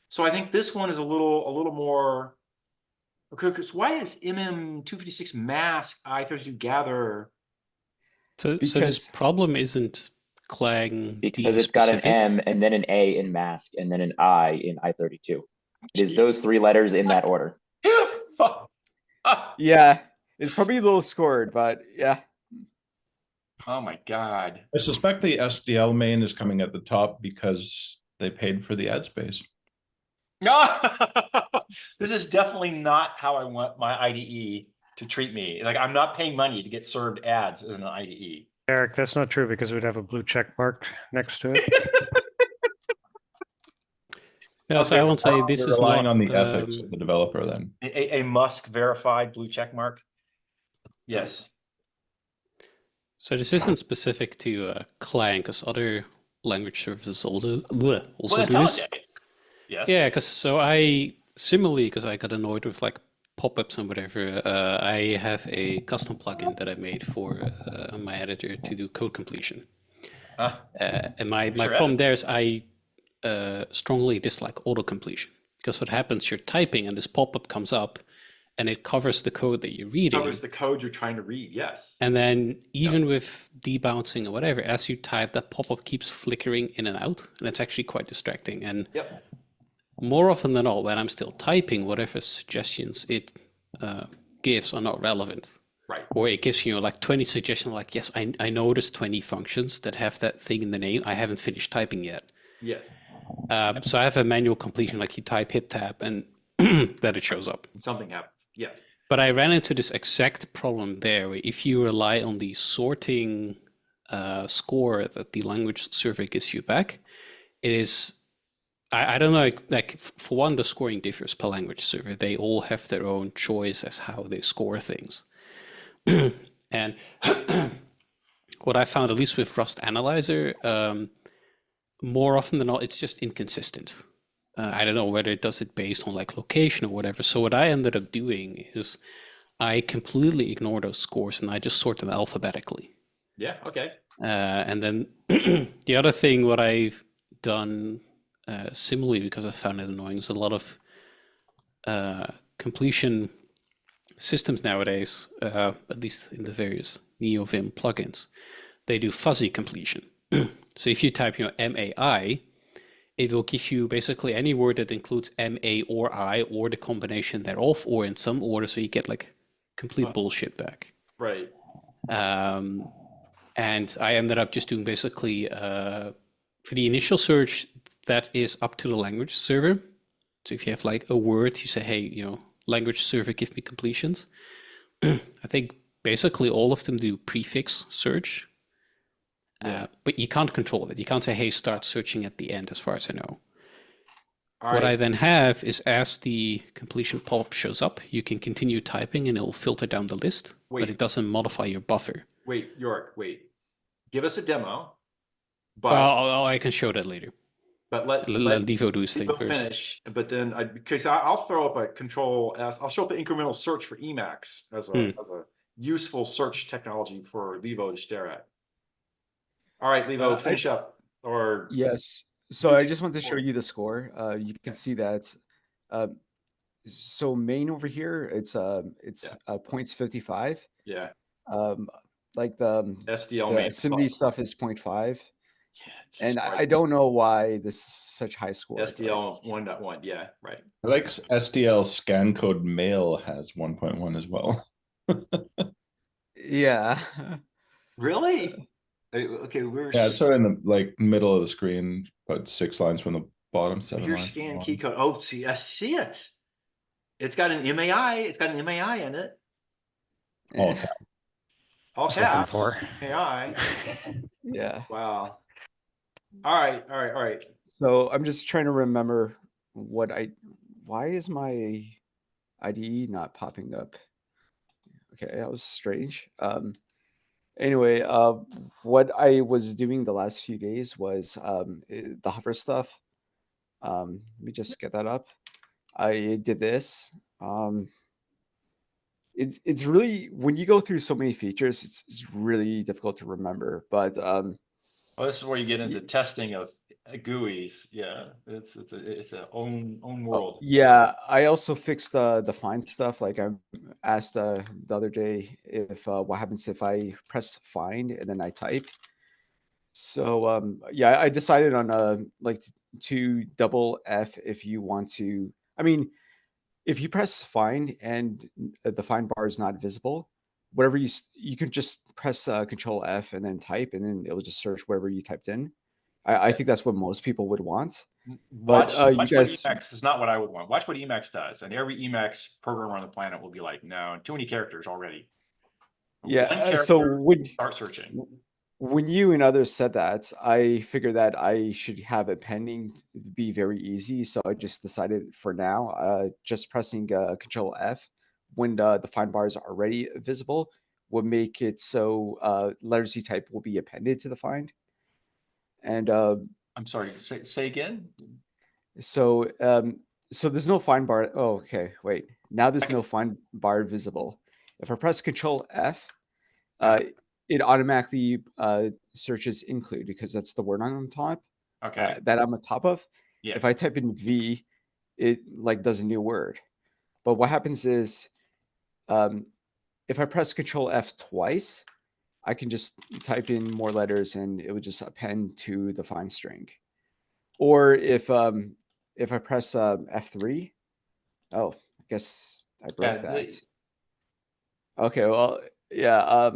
So I think this one is a little more. Okay, because why is MM256 mask I32 gather? So this problem isn't Clang because it's got an M and then an A in mask and then an I in I32. It is those three letters in that order. Yeah, It's probably low scored, but yeah. Oh my God. I suspect the SDL main is coming at the top because they paid for the ad space. No, this is definitely not how I want my IDE to treat me. Like, I'm not paying money to get served ads in an IDE. Eric, that's not true because we'd have a blue check mark next to it. Yeah, so I won't say this You're is relying not on the ethics of the developer then. A Musk verified blue check mark. Yes. so this isn't specific to Clang, because other language services also Well, do this. IntelliJ. Yes. Yeah, because so I similarly, because I got annoyed with like pop-ups and whatever, I have a custom plugin that I made for my editor to do code completion. And my problem there is I strongly dislike auto completion, because what happens, you're typing and this pop-up comes up and it covers the code that you're reading. Covers the code you're trying to read, yes. And then even with debouncing or whatever, as you type, that pop-up keeps flickering in and out, and it's actually quite distracting. And more often than not, when I'm still typing, whatever suggestions it gives are not relevant. Right. Or it gives you like 20 suggestions, like, yes, I know there's 20 functions that have that thing in the name. I haven't finished typing yet. Yes. So I have a manual completion, like you type, hit tab, and that it shows up. Something happens. Yes. But I ran into this exact problem there, where if you rely on the sorting score that the language server gives you back, it is, I don't know, like for one, the scoring differs per language server. They all have their own choice as how they score things. And what I found, at least with Rust Analyzer, more often than not, it's just inconsistent. I don't know whether it does it based on like location or whatever. So what I ended up doing is I completely ignore those scores and I just sort them alphabetically. Yeah, okay. And then the other thing, what I've done similarly, because I found it annoying, is a lot of completion systems nowadays, at least in the various NeoVim plugins, they do fuzzy completion. So if you type MAI, it will give you basically any word that includes MA or I, or the combination thereof, or in some order, so you get like complete bullshit back. Right. And I ended up just doing basically, for the initial search, that is up to the language server. So if you have like a word, you say, hey, language server, give me completions. I think basically all of them do prefix search. But you can't control it. You can't say, hey, start searching at the end, as far as I know. What I then have is, as the completion pop-up shows up, you can continue typing and it will filter down the list, but it doesn't modify your buffer. Wait, York, wait. Give us a demo. But I can show that later. But let Levo do his thing first. Finish, but then because I'll throw up a control S. I'll show up an incremental search for Emacs as a useful search technology for Levo to stare at. All right, Levo, finish up. Or yes. So I just want to show you the score. You can see that. So main over here, it's points 55. Yeah. Like the SDL the SIMD stuff is 0.5. Yeah, and I don't know why this is such high score. SDL 1.1. Yeah, right. I like SDL scan code mail has 1.1 as well. Yeah. Really? Okay, yeah, it's sort of in the middle of the screen, about 6 lines from the bottom, 7 Here's lines. scan key code. Oh, see, I see it. It's got an MAI. It's got an MAI in it. All caps. All caps. MAI. Yeah. Wow. All right. So I'm just trying to remember why is my IDE not popping up? Okay, that was strange. Anyway, what I was doing the last few days was the hover stuff. Let me just get that up. I did this. It's really, when you go through so many features, it's really difficult to remember. But well, this is where you get into testing of GUIs. Yeah, it's a own world. Yeah, I also fixed the find stuff. Like I asked the other day if what happens if I press find and then I type. So yeah, I decided on like to double F if you want to. I mean, if you press find and the find bar is not visible, whatever you can just press Control F and then type, and then it will just search whatever you typed in. I think that's what most people would want. But Watch you what guys, Emacs is not what I would want. Watch what Emacs does, and every Emacs programmer on the planet will be like, no, too many characters already. yeah. One character, So when start searching. when you and others said that, I figured that I should have it pending to be very easy. So I just decided for now, just pressing Control F when the find bar is already visible will make it so letters you type will be appended to the find. And I'm sorry, say again. so so there's no find bar. Oh, okay, wait. Now there's no find bar visible. If I press Control F, it automatically searches include because that's the word on top. Okay. That I'm on top of. Yeah. If I type in V, it like does a new word. But what happens is, if I press Control F twice, I can just type in more letters and it would just append to the find string. Or if I press F3, oh, I guess I broke that. Okay, well, yeah.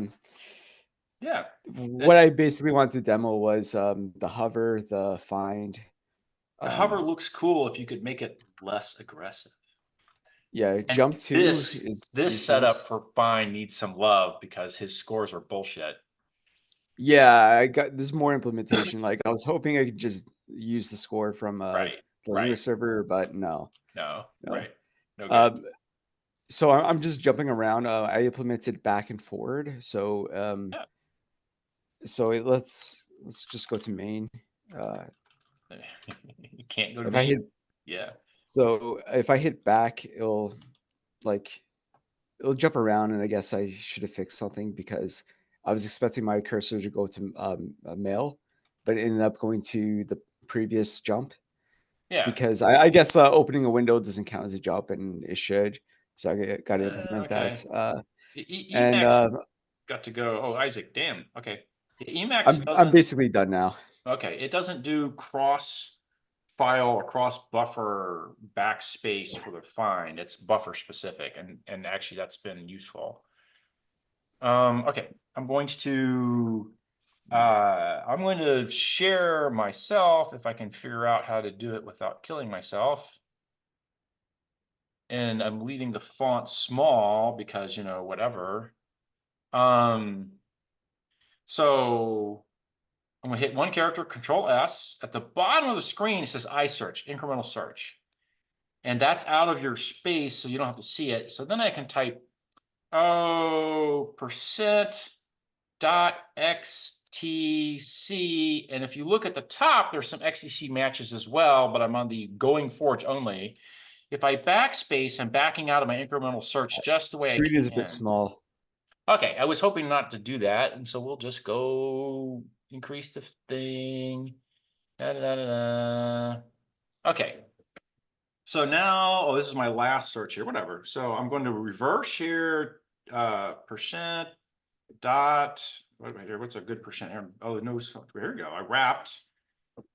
Yeah. What I basically wanted to demo was the hover, the find. The hover looks cool if you could make it less aggressive. Yeah, And jump to this setup for find needs some love because his scores are bullshit. Yeah, I got this more implementation. Like I was hoping I could just use the score from the language server, but no. Right. No good. So I'm just jumping around. I implemented back and forward. So so let's just go to main. You can't go to if main. I hit, yeah. So if I hit back, it'll jump around, and I guess I should have fixed something because I was expecting my cursor to go to mail, but it ended up going to the previous jump. Yeah. Because I guess opening a window doesn't count as a jump, and it should. So I got to implement that. And got to go. Oh, Isaac, damn. Okay. Emacs I'm basically done now. Okay, it doesn't do cross file or cross buffer backspace for the find. It's buffer specific, and actually that's been useful. Okay, I'm going to share myself if I can figure out how to do it without killing myself. And I'm leaving the font small because, you know, whatever. So I'm gonna hit one character, Control S. At the bottom of the screen, it says iSearch, incremental search. And that's out of your space, so you don't have to see it. So then I can type, %.xtc. And if you look at the top, there's some XTC matches as well, but I'm on the going forge only. If I backspace, I'm backing out of my incremental search just the way screen is a bit small. Okay, I was hoping not to do that, and so we'll just go increase the thing. Okay. So now, oh, this is my last search here, whatever. So I'm going to reverse here, %. What here? What's a good percent here? Oh, no, here we go. I wrapped,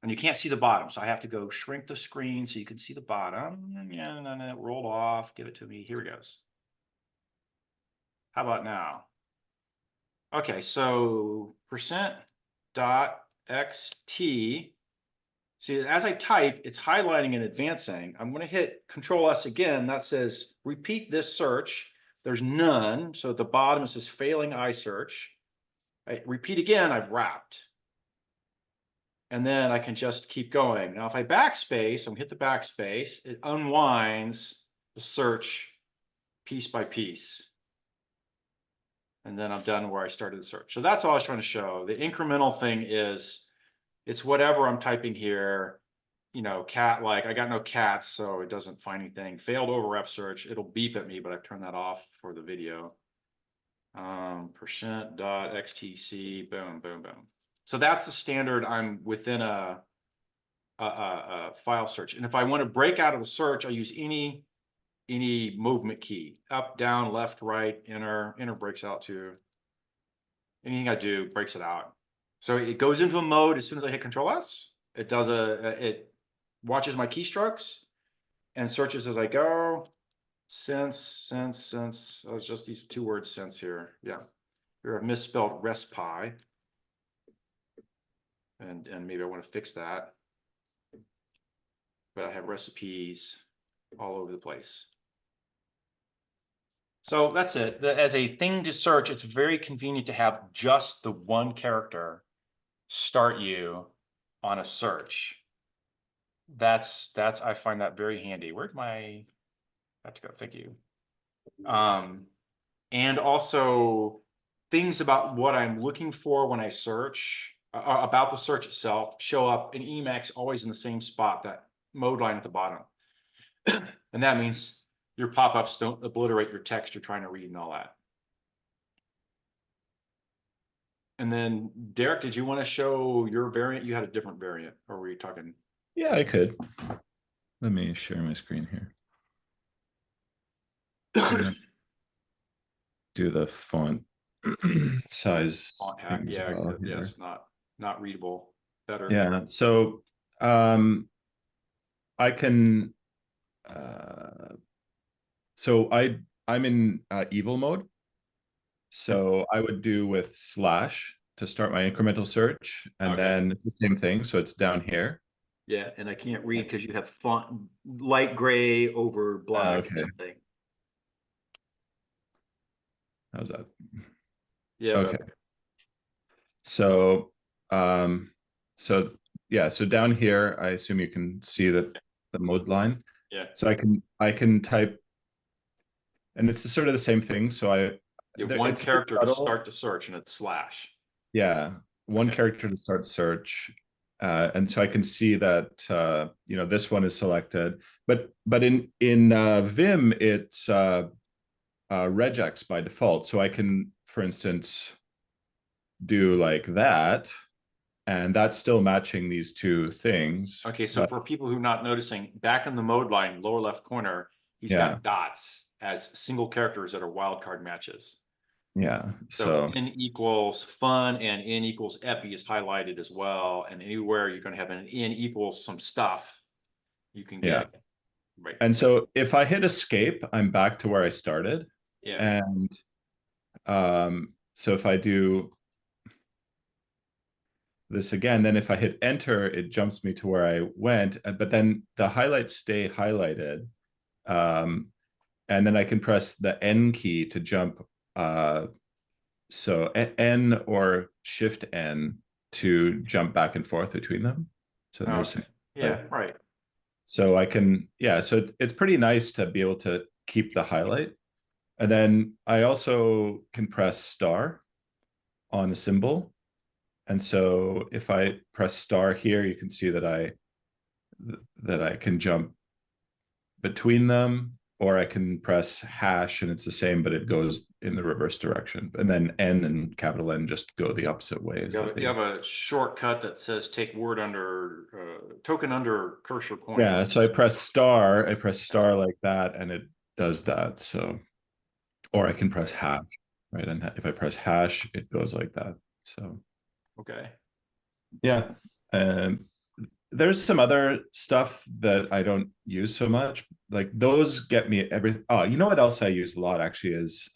and you can't see the bottom, so I have to go shrink the screen so you can see the bottom. Yeah, and then it rolled off. Give it to me. Here it goes. How about now? Okay, so %.xt. See, as I type, it's highlighting and advancing. I'm going to hit Control S again. That says repeat this search. There's none. So at the bottom it says failing iSearch. I repeat again, I've wrapped. And then I can just keep going. Now, if I backspace, I'm going to hit the backspace. It unwinds the search piece by piece. And then I'm done where I started the search. So that's all I was trying to show. The incremental thing is, it's whatever I'm typing here, you know, cat, like I got no cats, so it doesn't find anything. Failed over rep search, it'll beep at me, but I've turned that off for the video. %.xtc, boom, boom, boom. So that's the standard. I'm within a file search. And if I want to break out of the search, I use any movement key, up, down, left, right, enter breaks out too. Anything I do breaks it out. So it goes into a mode as soon as I hit Control S. It does it watches my keystrokes and searches as I go. Since, oh, it's just these 2 words since here, yeah. Here I've misspelled respi. And maybe I want to fix that. But I have recipes all over the place. So that's it. As a thing to search, it's very convenient to have just the one character start you on a search. That's I find that very handy. Where's my, I have to go, thank you. And also things about what I'm looking for when I search, about the search itself, show up in Emacs always in the same spot, that mode line at the bottom. And that means your pop-ups don't obliterate your text you're trying to read and all that. And then Derek, did you want to show your variant? You had a different variant, or were you talking? Yeah, I could. Let me share my screen here. Do the font size thing as Yeah, well yeah, here. it's not readable. Better. Yeah, so I can so I'm in evil mode. So I would do with slash to start my incremental search, and Okay. then it's the same thing. So it's down here. Yeah, and I can't read because you have font light gray over black or Okay. something. How's that? Yeah. Okay. So so yeah, so down here, I assume you can see the mode line. Yeah. So I can type, and it's sort of the same thing. So You have one it's a bit character to subtle. start the search, and it's slash. Yeah, one Okay. character to start search. And so I can see that you know, this one is selected, but in Vim it's regex by default. So I can, for instance, do like that, and that's still matching these two things. Okay, so for people who are not noticing, back in the mode line, lower left corner, he's got dots as single characters that are wildcard matches. Yeah. So n equals fun and n equals epi is highlighted as well. And anywhere you're going to have an n equals some stuff, you can get. Right. And so if I hit escape, I'm back to where I started. Yeah. And so if I do this again, then if I hit enter, it jumps me to where I went, but then the highlights stay highlighted. And then I can press the N key to jump. So N or Shift N to jump back and forth between them. So there's yeah, right. So I can, yeah, so it's pretty nice to be able to keep the highlight. And then I also can press star on the symbol. And so if I press star here, you can see that I can jump between them, or I can press hash and it's the same, but it goes in the reverse direction. And then N and capital N just go the opposite ways. You have a shortcut that says take word under token under cursor point. Yeah, so I press star like that, and it does that. So, or I can press hash, right? And if I press hash, it goes like that. So, okay. Yeah. There's some other stuff that I don't use so much. Like those get me everything. Oh, you know what else I use a lot actually is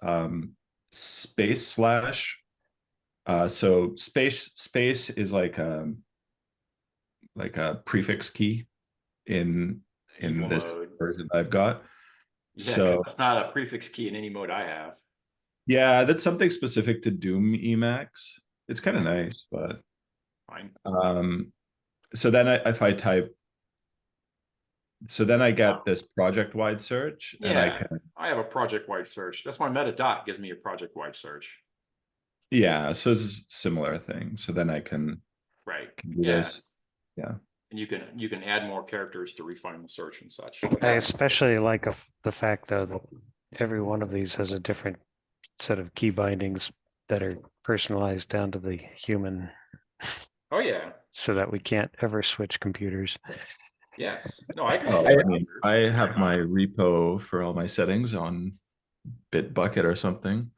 space slash. So space is like a prefix key in this version I've got. Yeah, so that's not a prefix key in any mode I have. Yeah, that's something specific to Doom Emacs. It's kind of nice, but fine. So then if I type, so then I get this project-wide search, yeah, and I have a project-wide search. That's why meta dot gives me a project-wide search. Yeah, so it's a similar thing. So then I can do this. Yeah. And you can add more characters to refine the search and such. I especially like the fact though that every one of these has a different set of key bindings that are personalized down to the human. Oh yeah. So that we can't ever switch computers. Yes. No, I have my repo for all my settings on Bitbucket or something.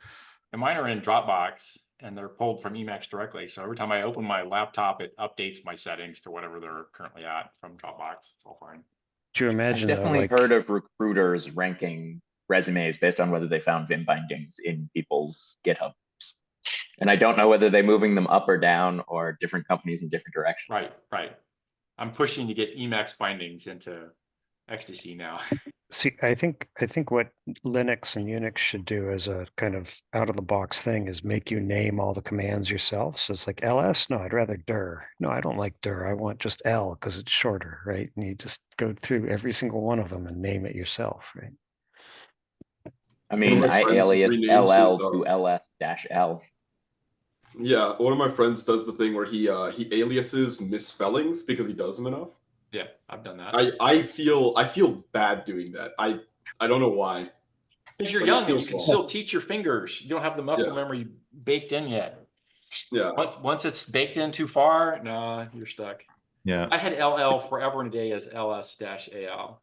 And mine are in Dropbox and they're pulled from Emacs directly. So every time I open my laptop, it updates my settings to whatever they're currently at from Dropbox. It's all fine. Do you imagine? I've definitely heard of recruiters ranking resumes based on whether they found Vim bindings in people's GitHubs. And I don't know whether they're moving them up or down or different companies in different directions. Right, right. I'm pushing to get Emacs bindings into XDC now. See, I think what Linux and Unix should do as a kind of out of the box thing is make you name all the commands yourself. So it's like ls, no, I'd rather dir. No, I don't like dir. I want just L because it's shorter, right? And you just go through every single one of them and name it yourself, right? I mean, I alias LL to ls-l. Yeah, one of my friends does the thing where he aliases misspellings because he does them enough. Yeah, I've done that. I feel bad doing that. I don't know why. Because you're But it young and you feels can wrong. still teach your fingers. You don't have the muscle Yeah. memory baked in yet. Yeah. Once it's baked in too far, nah, you're stuck. Yeah. I had LL forever and a day as ls-al.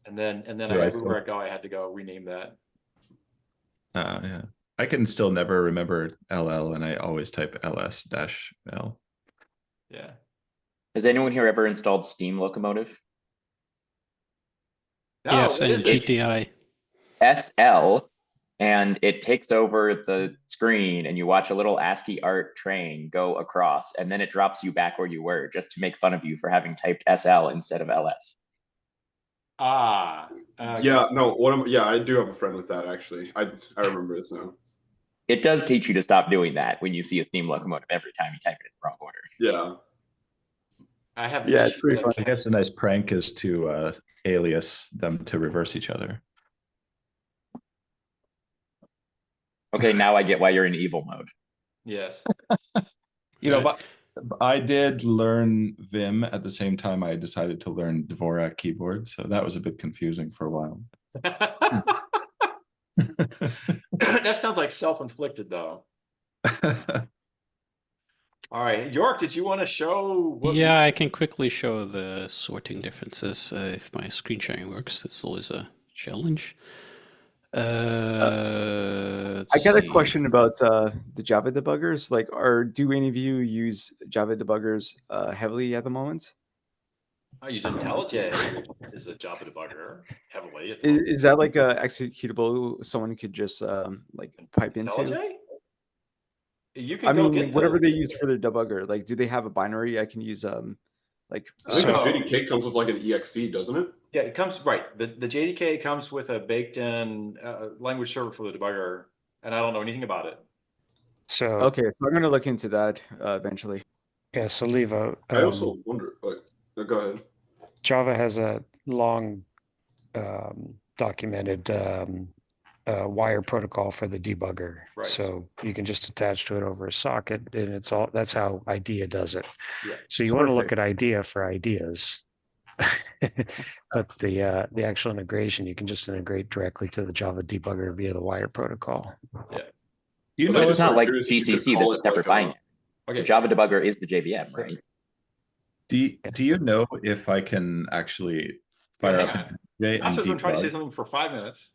And then Do I everywhere still- I go, I had to go rename that. Yeah. I can still never remember LL, and I always type ls-l. Yeah. Has anyone here ever installed Steam Locomotive? No, Yes, what and is it? GTI. SL, and it takes over the screen and you watch a little ASCII art train go across, and then it drops you back where you were just to make fun of you for having typed SL instead of LS. Ah. Yeah, no, I do have a friend with that actually. I remember this now. It does teach you to stop doing that when you see a Steam Locomotive every time you type it in the wrong order. Yeah. I have Yeah, issues it's pretty with fun. I guess a nice prank is to alias them to reverse each other. Okay, now I get why you're in evil mode. Yes. You know, Right. but I did learn Vim at the same time I decided to learn Dvorak keyboard, so that was a bit confusing for a while. That sounds like self-inflicted though. All right, York, did you want to show what Yeah, I can quickly show the sorting differences if my screen sharing works. That's always a challenge. I got a question about the Java debuggers. Like, do any of you use Java debuggers heavily at the moment? I use IntelliJ as a Java debugger heavily. Is that like a executable someone could just like pipe into? IntelliJ? You can I go mean, get whatever the, they use for their debugger. Like, do they have a binary I can use? Like, I think So- the JDK comes with like an EXE, doesn't it? Yeah, it comes, right. The JDK comes with a baked-in language server for the debugger, and I don't know anything about it. So okay, so I'm gonna look into that eventually. yeah, so Levo, I also wonder, like, go ahead. Java has a long documented wire protocol for the debugger. Right. So you can just attach to it over a socket, and that's how IDEA does it. Yeah. So you want to look Perfect. at IDEA for ideas. But the actual integration, you can just integrate directly to the Java debugger via the wire protocol. You I was know, just It's not like curious if you could GCC call that's a it separate like, binary. Okay. The Java debugger is the JVM, right? do you know if I can actually fire hang up on. an IJ I and was going to try to say debug? something for 5 minutes.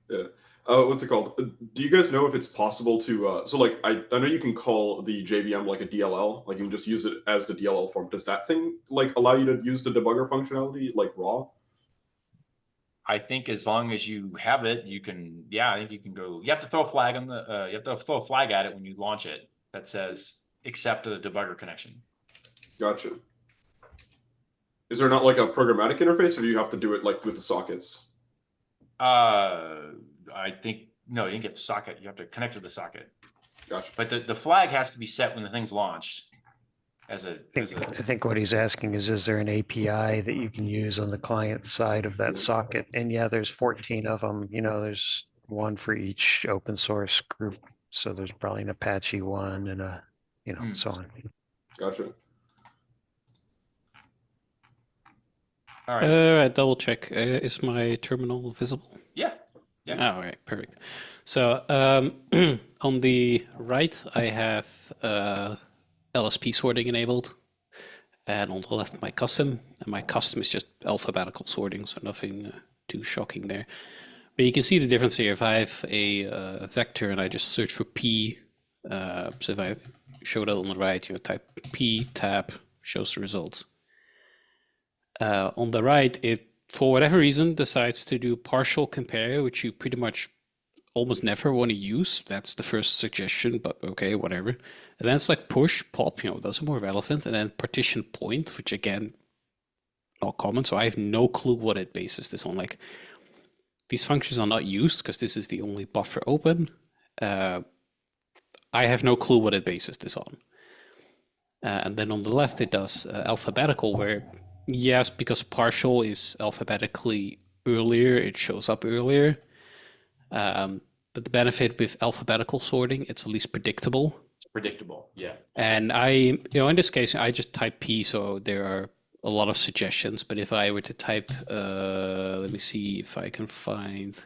Yeah. What's it called? Do you guys know if it's possible to so like I know you can call the JVM like a DLL, like you can just use it as the DLL form. Does that thing like allow you to use the debugger functionality like raw? I think as long as you have it, you can, yeah, I think you can go, you have to throw a flag on the, you have to throw a flag at it when you launch it that says accept a debugger connection. Gotcha. Is there not like a programmatic interface, or do you have to do it like with the sockets? I think, no, you didn't get the socket. You have to connect to the socket. Gotcha. But the flag has to be set when the thing's launched as a, I think what he's asking is there an API that you can use on the client side of that socket? And yeah, there's 14 of them. You know, there's one for each open source group. So there's probably an Apache one and a, you know, so on. Gotcha. all right. Double check. Is my terminal visible? Yeah. Yeah. Oh, all right, perfect. So on the right, I have LSP sorting enabled, and on the left, my custom. And my custom is just alphabetical sorting, so nothing too shocking there. But you can see the difference here. If I have a vector and I just search for P, so if I show that on the right, type P tab, shows the results. On the right, it for whatever reason, decides to do partial compare, which you pretty much almost never want to use. That's the first suggestion, but okay, whatever. And then it's like push, pop, those are more relevant. And then partition point, which again, not common. So I have no clue what it bases this on. Like, these functions are not used because this is the only buffer open. I have no clue what it bases this on. And then on the left, it does alphabetical, where, yes, because partial is alphabetically earlier, it shows up earlier. But the benefit with alphabetical sorting, it's at least predictable. It's predictable, yeah. And in this case, I just type P, so there are a lot of suggestions. But if I were to type, let me see if I can find,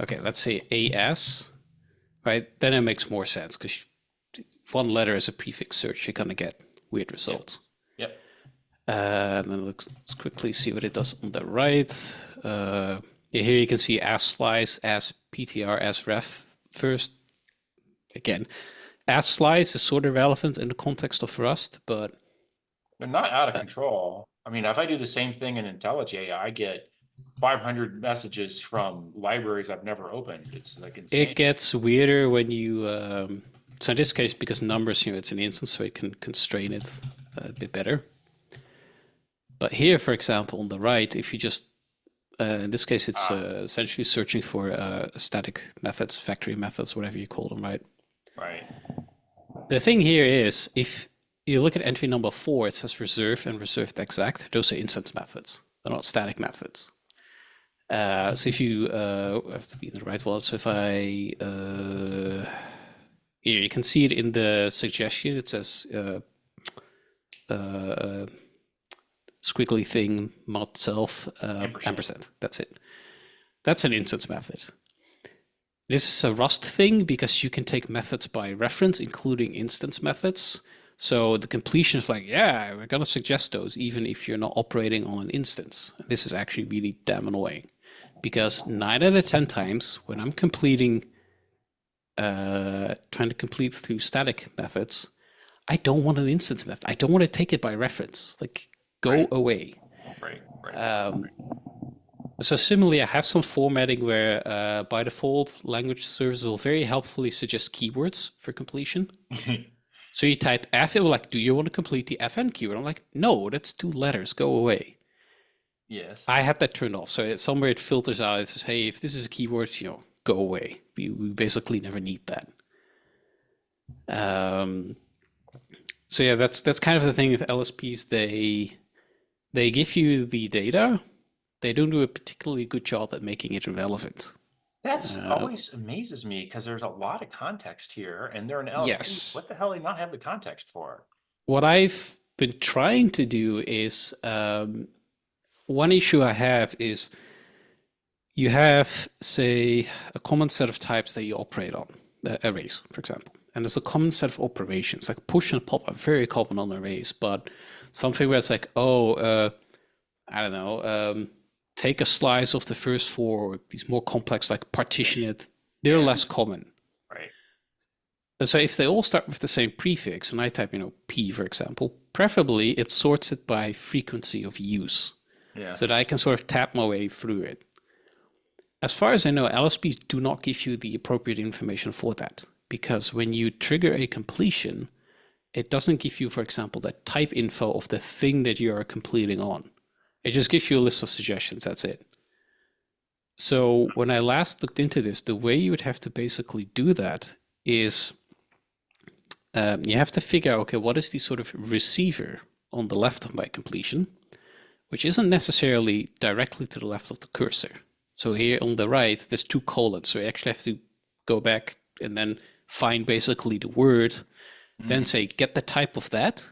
okay, let's say AS, right? Then it makes more sense because one letter as a prefix search, you're gonna get weird results. Yep. And then let's quickly see what it does on the right. Here you can see as slice, as PTR, as ref first. Again, as slice is sort of relevant in the context of Rust, but They're not out of control. I mean, if I do the same thing in IntelliJ, I get 500 messages from libraries I've never opened. It's like insane. it gets weirder when you. So in this case, because numbers, it's an instance, so it can constrain it a bit better. But here, for example, on the right, if you just in this case, it's essentially searching for static methods, factory methods, whatever you call them, right? Right. The thing here is, if you look at entry number 4, it says reserve and reserved exact. Those are instance methods. They're not static methods. So if you have to be in the right one. So if I here, you can see it in the suggestion. It says squiggly thing mod self ampersand. That's it. That's an instance method. This is a Rust thing because you can take methods by reference, including instance methods. So the completion is like, yeah, we're gonna suggest those even if you're not operating on an instance. This is actually really damn annoying because 9 out of 10 times when I'm completing, trying to complete through static methods, I don't want an instance method. I don't want to take it by reference. Like, go away. Right. So similarly, I have some formatting where by default, language servers will very helpfully suggest keywords for completion. So you type F, it will like, do you want to complete the FN keyword? I'm like, no, that's 2 letters, go away. Yes. I had that turned off. So somewhere it filters out, it says, hey, if this is a keyword, go away. We basically never need that. So yeah, that's kind of the thing with LSPs. They give you the data. They don't do a particularly good job at making it relevant. That's always amazes me because there's a lot of context here, and they're an LSP. Yes. What the hell do they not have the context for? What I've been trying to do is, one issue I have is you have, say, a common set of types that you operate on, arrays, for example. And there's a common set of operations, like push and pop are very common on arrays, but something where it's like, I don't know, take a slice of the first 4, or these more complex, like partition it, they're less common. Right. And so if they all start with the same prefix, and I type, P, for example, preferably it sorts it by frequency of use. Yeah. So that I can sort of tap my way through it. As far as I know, LSPs do not give you the appropriate information for that, because when you trigger a completion, it doesn't give you, for example, the type info of the thing that you are completing on. It just gives you a list of suggestions, that's it. So when I last looked into this, the way you would have to basically do that is you have to figure out, okay, what is the sort of receiver on the left of my completion, which isn't necessarily directly to the left of the cursor. So here on the right, there's 2 colons, so you actually have to go back and then find basically the word, then say, get the type of that,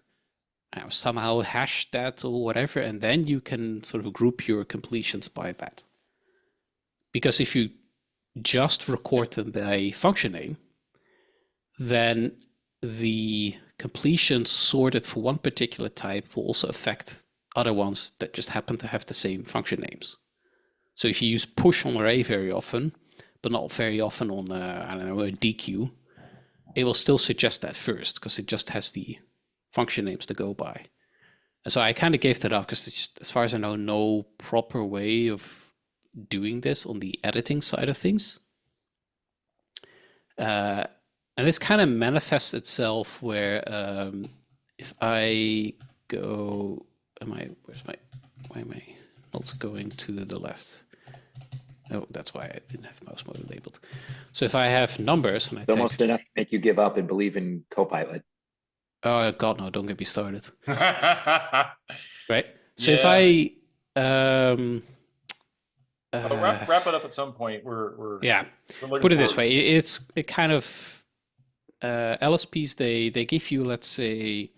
somehow hash that or whatever, and then you can sort of group your completions by that. Because if you just record them by function name, then the completions sorted for one particular type will also affect other ones that just happen to have the same function names. So if you use push on array very often, but not very often on, a DQ, it will still suggest that first because it just has the function names to go by. So I kind of gave that up because, as far as I know, no proper way of doing this on the editing side of things. And this kind of manifests itself where if I go, why am I not going to the left? Oh, that's why I didn't have mouse mode enabled. So if I have numbers and I It's almost enough to make you give up and believe in Copilot. Oh God, no! Don't get me started. Right. So if Yeah. I wrap it up at some point. We're yeah, we're looking put it this forward. way, it kind of LSPs they give you, let's say,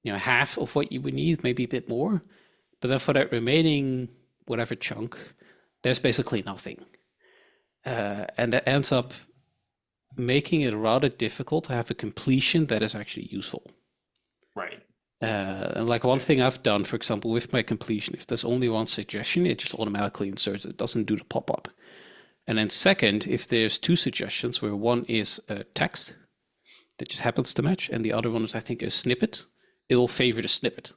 half of what you would need, maybe a bit more, but then for that remaining whatever chunk, there's basically nothing, and that ends up making it rather difficult to have a completion that is actually useful. Right. And like one thing I've done, for example, with my completion, if there's only one suggestion, it just automatically inserts it. It doesn't do the pop-up. And then second, if there's two suggestions where one is a text that just happens to match, and the other one is, I think, a snippet, it will favor the snippet.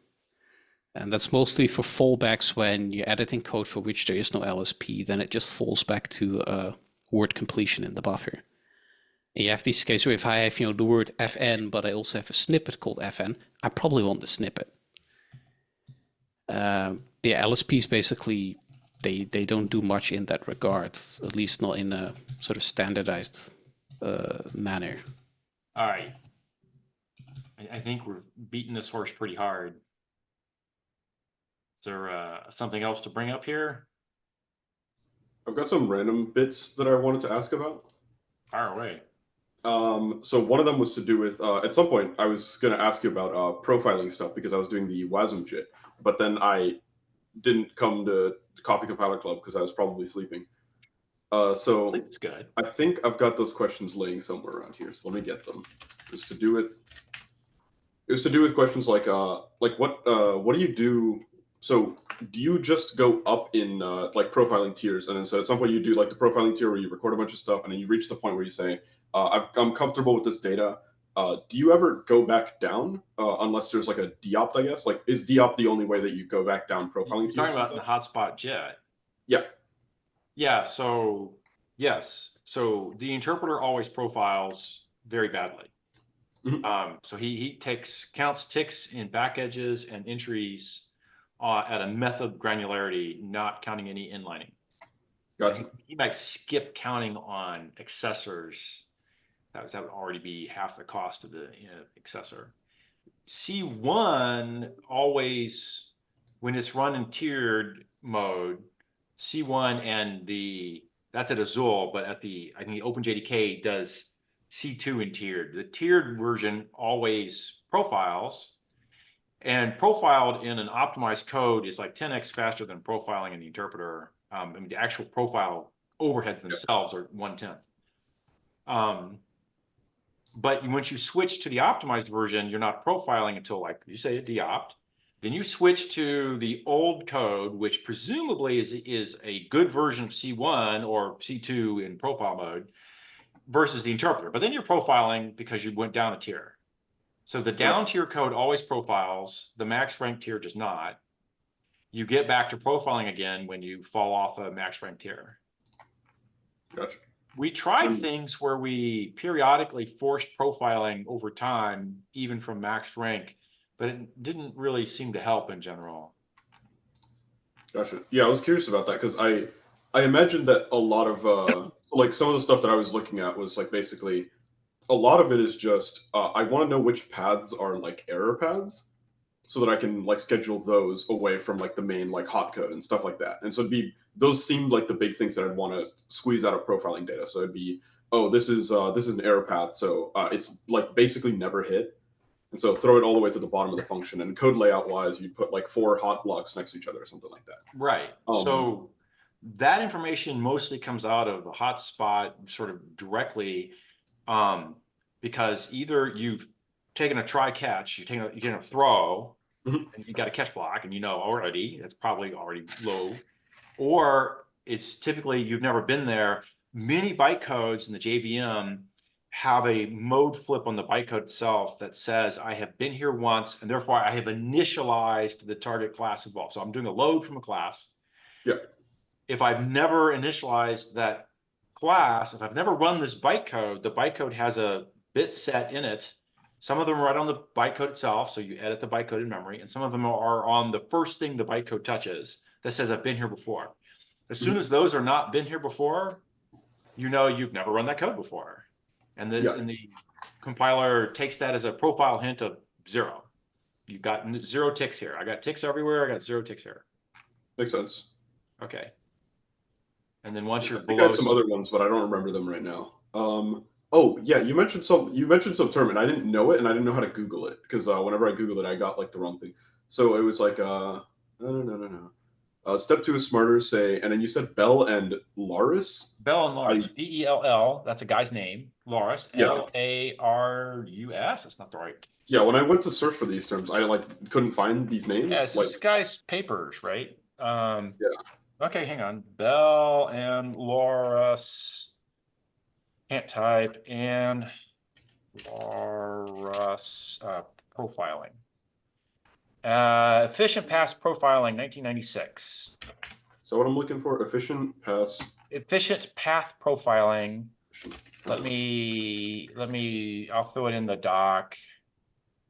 And that's mostly for fallbacks when you're editing code for which there is no LSP, then it just falls back to word completion in the buffer. And you have these cases where if I have, the word FN, but I also have a snippet called FN, I probably want the snippet. LSPs basically, they don't do much in that regard, at least not in a sort of standardized manner. All right. I think we're beating this horse pretty hard. Is there something else to bring up here? I've got some random bits that I wanted to ask about. Fire away. So one of them was to do with, at some point, I was going to ask you about profiling stuff because I was doing the WASM JIT, but then I didn't come to Coffee Compiler Club because I was probably sleeping. So Sleep's good. I think I've got those questions laying somewhere around here, so let me get them. It was to do with questions like what do you do? So do you just go up in like profiling tiers, and then so at some point you do like the profiling tier where you record a bunch of stuff, and then you reach the point where you say, I'm comfortable with this data. Do you ever go back down unless there's like a deopt? I guess like is deopt the only way that you go back down profiling You're tiers? talking about the hotspot JIT. Yeah. Yeah. So yes. So the interpreter always profiles very badly. Mm-hmm. So he counts ticks in back edges and entries at a method granularity, not counting any inlining. Gotcha. He might skip counting on accessors. That would already be half the cost of the accessor. C1 always, when it's run in tiered mode, C1 and that's at Azul, but I think the OpenJDK does C2 in tiered. The tiered version always profiles, and profiled in an optimized code is like 10x faster than profiling in the interpreter. I mean, the actual profile overheads themselves are 1/10. But once you switch to the optimized version, you're not profiling until, like you say, a deopt. Then you switch to the old code, which presumably is a good version of C1 or C2 in profile mode versus the interpreter. But then you're profiling because you went down a tier. So the down tier code always profiles, the max rank tier does not. You get back to profiling again when you fall off a max rank tier. Gotcha. We tried things where we periodically forced profiling over time, even from max rank, but it didn't really seem to help in general. Gotcha. Yeah, I was curious about that because I imagined that a lot of like some of the stuff that I was looking at was like basically a lot of it is just I want to know which paths are like error paths so that I can like schedule those away from like the main like hot code and stuff like that. And so those seemed like the big things that I'd want to squeeze out of profiling data. So it'd be, oh, this is an error path, so it's like basically never hit. And so throw it all the way to the bottom of the function. And code layout wise, you put like 4 hot blocks next to each other or something like that. Right. So that information mostly comes out of a hotspot sort of directly, because either you've taken a try catch, you're getting a throw, and you got a catch block, and already that's probably already low, or it's typically you've never been there. Many bytecodes in the JVM have a mode flip on the bytecode itself that says I have been here once, and therefore I have initialized the target class involved. So I'm doing a load from a class. Yeah. If I've never initialized that class, if I've never run this bytecode, the bytecode has a bit set in it. Some of them are right on the bytecode itself, so you edit the bytecode in memory, and some of them are on the first thing the bytecode touches that says I've been here before. As soon as those are not been here before, you know you've never run that code before. And the compiler takes that as a profile hint of 0. You've got 0 ticks here. I got ticks everywhere. I got 0 ticks here. Makes sense. Okay. And then once you're I think below I had some other ones, but I don't remember them right now. Oh yeah, you mentioned some term, and I didn't know it, and I didn't know how to Google it because whenever I Googled it, I got like the wrong thing. So it was like no. Step 2 is smarter. Say, and then you said Bell and Laurus. Bell and Laurus, Bell. That's a guy's name. Laurus, Yeah. Larus. That's not the right. Yeah, when I went to search for these terms, I like couldn't find these names. Yeah, it's like this guy's papers, right? Yeah. Okay, hang on. Bell and Laurus. Can't type and Laurus profiling. Efficient pass profiling, 1996. So what I'm looking for, efficient path profiling. Let me, I'll throw it in the doc.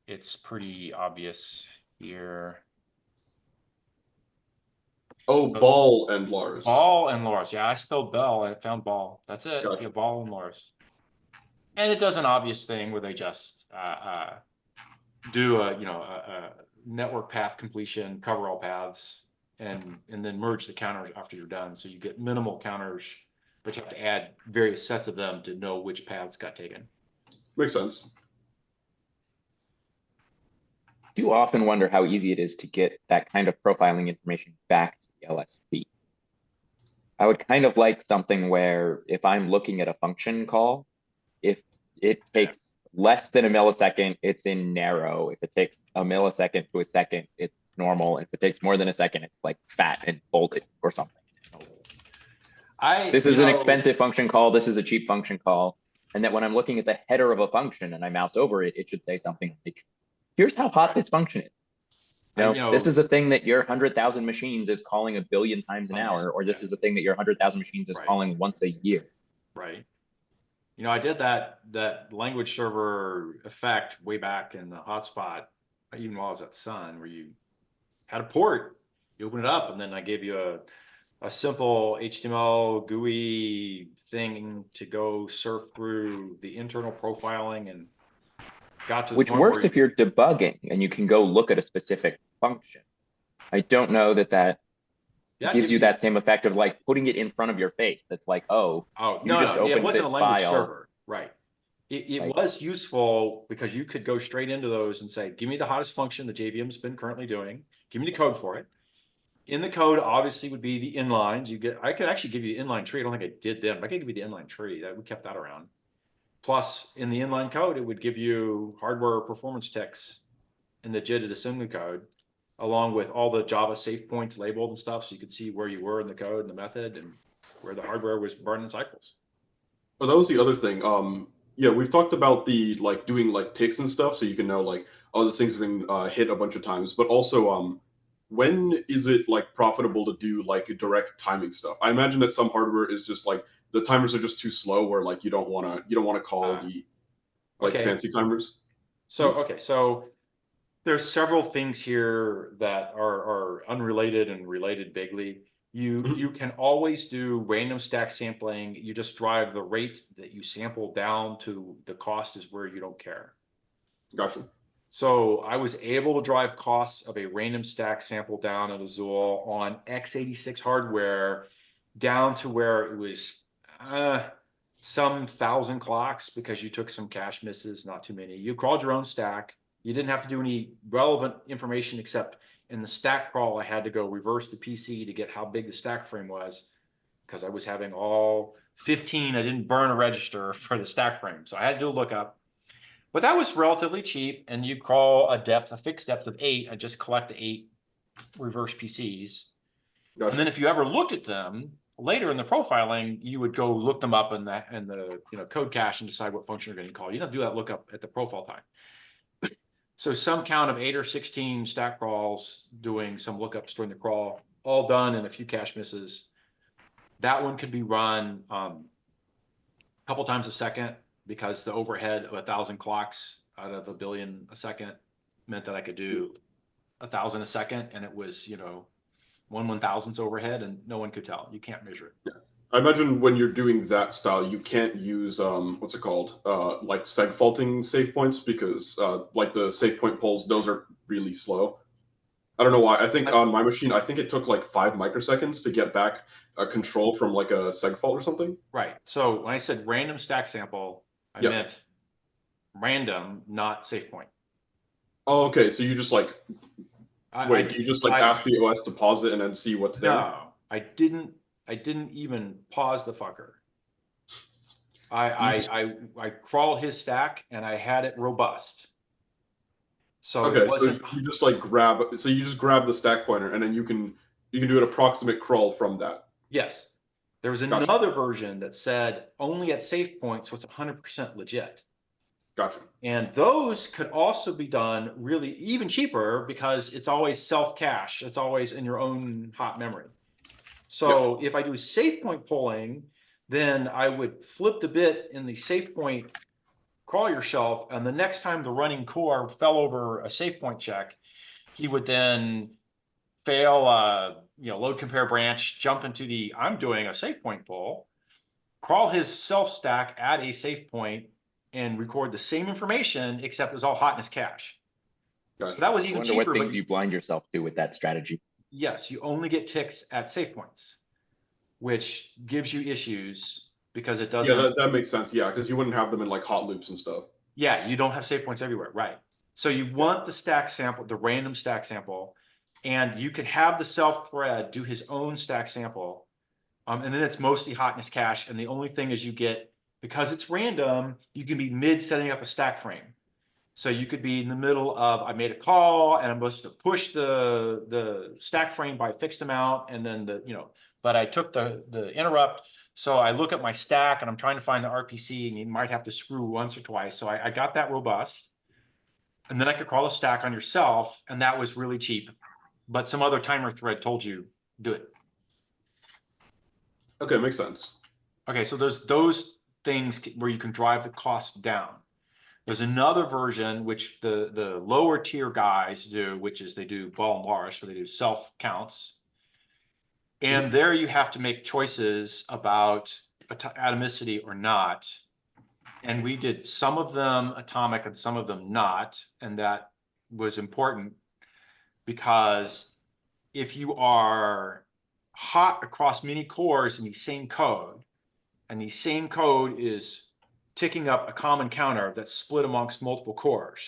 It's pretty obvious here. Oh, Ball and Lars. Ball and Lars. Yeah, I spelled Bell. I found Ball. That's it. Gotcha. Yeah, Ball and Lars. And it does an obvious thing where they just do a network path completion, cover all paths, and then merge the counters after you're done. So you get minimal counters, but you have to add various sets of them to know which paths got taken. Makes sense. I do often wonder how easy it is to get that kind of profiling information back to the LSP. I would kind of like something where if I'm looking at a function call, if it takes less than a millisecond, it's in narrow. If it takes a millisecond to a second, it's normal. If it takes more than a second, it's like fat and bolded or something. This is an expensive function call. This is a cheap function call. And that when I'm looking at the header of a function and I mouse over it, it should say something like, here's how hot this function is. This is a thing that your 100,000 machines is calling 1 billion times an hour, or this is a thing that your 100,000 machines is calling once a year. Right. I did that language server effect way back in the hotspot, even while I was at Sun, where you had a port, you open it up, and then I gave you a simple HTML GUI thing to go surf through the internal profiling and got to the Which point works where if you're debugging and you can go look at a specific function. I don't know that gives you that same effect of like putting it in front of your face. That's like, it wasn't a language server, right? It was useful because you could go straight into those and say, give me the hottest function the JVM's been currently doing. Give me the code for it. In the code, obviously, would be the inlines. I could actually give you the inline tree. I don't think I did them, but I could give you the inline tree. We kept that around. Plus, in the inline code, it would give you hardware performance ticks in the JIT assembly code, along with all the Java safe points labeled and stuff, so you could see where you were in the code and the method and where the hardware was burning cycles. Oh, that was the other thing. Yeah, we've talked about the doing ticks and stuff, so you can know oh, this thing's been hit a bunch of times. But also, when is it profitable to do direct timing stuff? I imagine that some hardware is just the timers are just too slow, where you don't want to call the fancy timers. So there's several things here that are unrelated and related vaguely. You can always do random stack sampling. You just drive the rate that you sample down to the cost is where you don't care. Gotcha. So I was able to drive costs of a random stack sample down at Azul on x86 hardware down to where it was some 1,000 clocks because you took some cache misses, not too many. You crawled your own stack. You didn't have to do any relevant information except in the stack crawl, I had to go reverse the PC to get how big the stack frame was because I was having all 15. I didn't burn a register for the stack frame. So I had to do a lookup. But that was relatively cheap. And you crawl a fixed depth of 8. I just collect the 8 reverse PCs. Gotcha. And then if you ever looked at them, later in the profiling, you would go look them up in the code cache and decide what function you're going to call. You don't do that lookup at the profile time. So some count of 8 or 16 stack crawls doing some lookups during the crawl, all done in a few cache misses. That one could be run a couple times a second because the overhead of 1,000 clocks out of 1 billion a second meant that I could do 1,000 a second, and it was 1/1000th overhead, and no one could tell. You can't measure it. Yeah. I imagine when you're doing that style, you can't use what's it called, like seg faulting save points, because like the save point polls, those are really slow. I don't know why. I think on my machine, I think it took like 5 microseconds to get back a control from like a seg fault or something. Right. So when I said random stack sample, I meant random, not save point. Oh, okay. So you just like wait, you just like ask the OS to pause it and then see what's there? No, I didn't even pause the fucker. I crawled his stack and I had it robust. So okay, so you just like grab the stack pointer and then you can do an approximate crawl from that. Yes. There was another version that said only at save points, so it's 100% legit. Gotcha. And those could also be done really even cheaper because it's always self-cache. It's always in your own hot memory. So if I do save point polling, then I would flip the bit in the save point crawl yourself, and the next time the running core fell over a save point check, he would then fail load compare branch, jump into the I'm doing a save point poll, crawl his self stack at a save point, and record the same information, except it was all hot in his cache. Gotcha. So that was even cheaper. What things you blind yourself to with that strategy. Yes, you only get ticks at save points, which gives you issues because it doesn't. Yeah, that makes sense. Yeah, because you wouldn't have them in like hot loops and stuff. Yeah, you don't have save points everywhere, right? So you want the stack sample, the random stack sample, and you can have the self thread do his own stack sample, and then it's mostly hot in his cache. And the only thing is you get, because it's random, you can be mid setting up a stack frame. So you could be in the middle of, I made a call and I'm supposed to push the stack frame by a fixed amount, and then but I took the interrupt. So I look at my stack and I'm trying to find the RPC, and you might have to screw once or twice. So I got that robust. And then I could crawl a stack on yourself, and that was really cheap. But some other timer thread told you, do it. Okay, makes sense. Okay, so there's those things where you can drive the cost down. There's another version which the lower tier guys do, which is they do ball and large, so they do self counts. And there you have to make choices about atomicity or not. And we did some of them atomic and some of them not. And that was important because if you are hot across many cores in the same code, and the same code is ticking up a common counter that's split amongst multiple cores.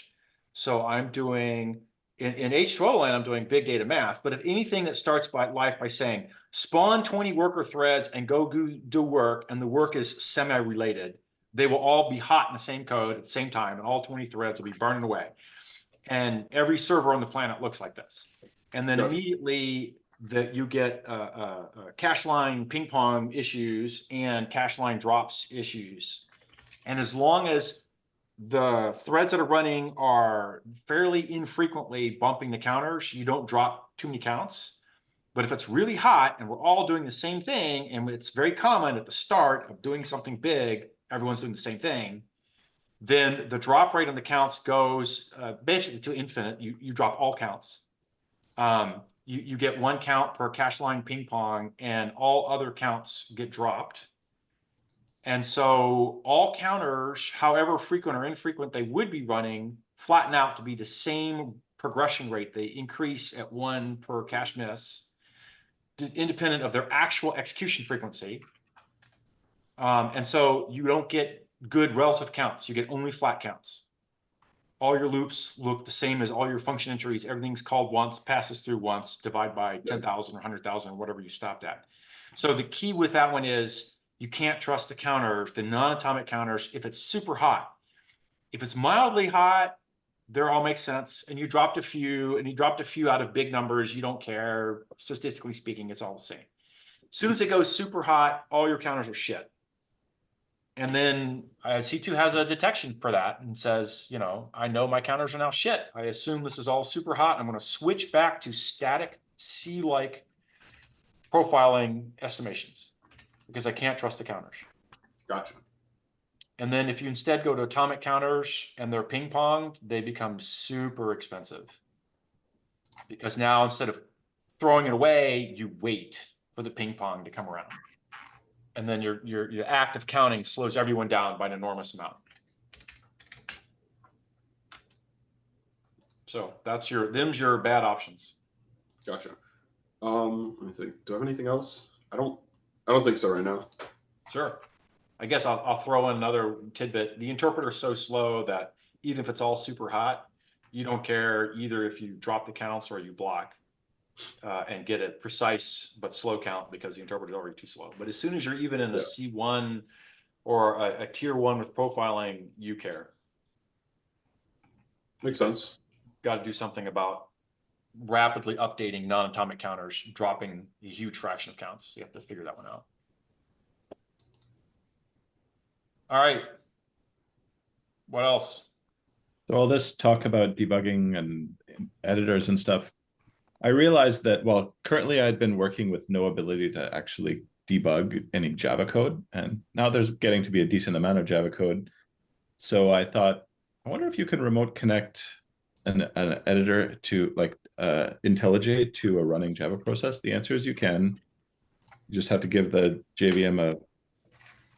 So I'm doing, in H2O land, I'm doing big data math, but if anything that starts life by saying, spawn 20 worker threads and go do work, and the work is semi-related, they will all be hot in the same code at the same time, and all 20 threads will be burning away. And every server on the planet looks like this. And then immediately that you get cache line ping pong issues and cache line drops issues. And as long as the threads that are running are fairly infrequently bumping the counters, you don't drop too many counts. But if it's really hot and we're all doing the same thing, and it's very common at the start of doing something big, everyone's doing the same thing, then the drop rate on the counts goes basically to infinite. You drop all counts. You get 1 count per cache line ping pong, and all other counts get dropped. And so all counters, however frequent or infrequent they would be running, flatten out to be the same progression rate. They increase at 1 per cache miss, independent of their actual execution frequency. And so you don't get good relative counts. You get only flat counts. All your loops look the same as all your function entries. Everything's called once, passes through once, divide by 10,000 or 100,000 or whatever you stopped at. So the key with that one is you can't trust the counters, the non-atomic counters, if it's super hot. If it's mildly hot, they all make sense. And you dropped a few, out of big numbers, you don't care. Statistically speaking, it's all the same. As soon as it goes super hot, all your counters are shit. And then C2 has a detection for that and says, you know, I know my counters are now shit. I assume this is all super hot. I'm going to switch back to static C-like profiling estimations because I can't trust the counters. Gotcha. And then if you instead go to atomic counters and they're ping ponged, they become super expensive. Because now instead of throwing it away, you wait for the ping pong to come around. And then your act of counting slows everyone down by an enormous amount. So that's them's your bad options. Gotcha. Let me think. Do I have anything else? I don't think so right now. Sure. I guess I'll throw in another tidbit. The interpreter is so slow that even if it's all super hot, you don't care either if you drop the counts or you block and get a precise but slow count because the interpreter is already too slow. But as soon as you're even in a C1 or a tier 1 with profiling, you care. Makes sense. Got to do something about rapidly updating non-atomic counters, dropping a huge fraction of counts. You have to figure that one out. All right. What else? So all this talk about debugging and editors and stuff, I realized that, well, currently I'd been working with no ability to actually debug any Java code, and now there's getting to be a decent amount of Java code. So I thought, I wonder if you can remote connect an editor to like IntelliJ to a running Java process. The answer is you can. You just have to give the JVM a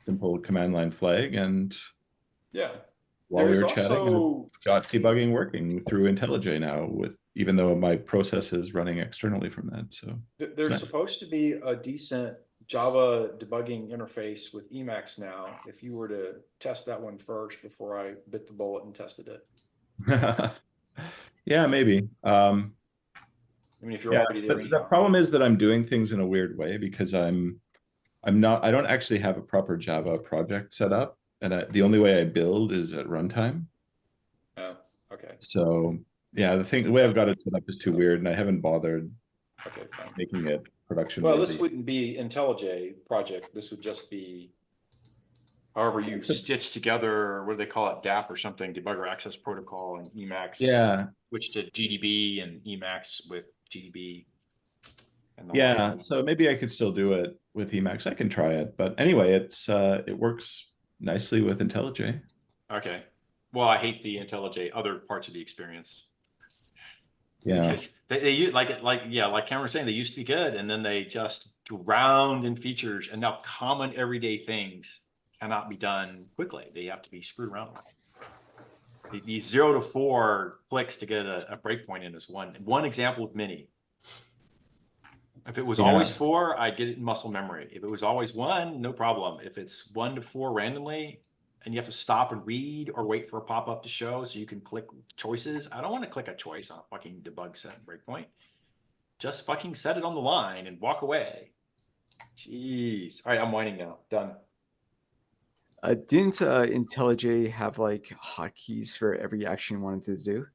simple command line flag, and yeah, while we were chatting, got debugging working through IntelliJ now, with even though my process is running externally from that. So there's nice. Supposed to be a decent Java debugging interface with Emacs now. If you were to test that one first before I bit the bullet and tested it. Yeah, maybe. I mean, if you're already there, the problem is that I'm doing things in a weird way because I don't actually have a proper Java project set up, and the only way I build is at runtime. Oh, okay. So yeah, the way I've got it set up is too weird, and I haven't bothered making it production. Well, this wouldn't be IntelliJ project. This would just be however you stitch together, what do they call it, DAP or something, debugger access protocol, and Emacs. Yeah. Switch to GDB and Emacs with GDB. Yeah, so maybe I could still do it with Emacs. I can try it, but anyway, it works nicely with IntelliJ. Okay. Well, I hate the IntelliJ other parts of the experience. Yeah. Because they like Cameron was saying, they used to be good, and then they just drowned in features, and now common everyday things cannot be done quickly. They have to be screwed around with. These 0 to 4 clicks to get a breakpoint in is one example of many. If it was always 4, I get it in muscle memory. If it was always 1, no problem. If it's 1 to 4 randomly, and you have to stop and read or wait for a pop-up to show so you can click choices. I don't want to click a choice on a fucking debug set breakpoint. Just fucking set it on the line and walk away. Jeez. All right, I'm whining now. Done. Didn't IntelliJ have like hotkeys for every action you wanted to do?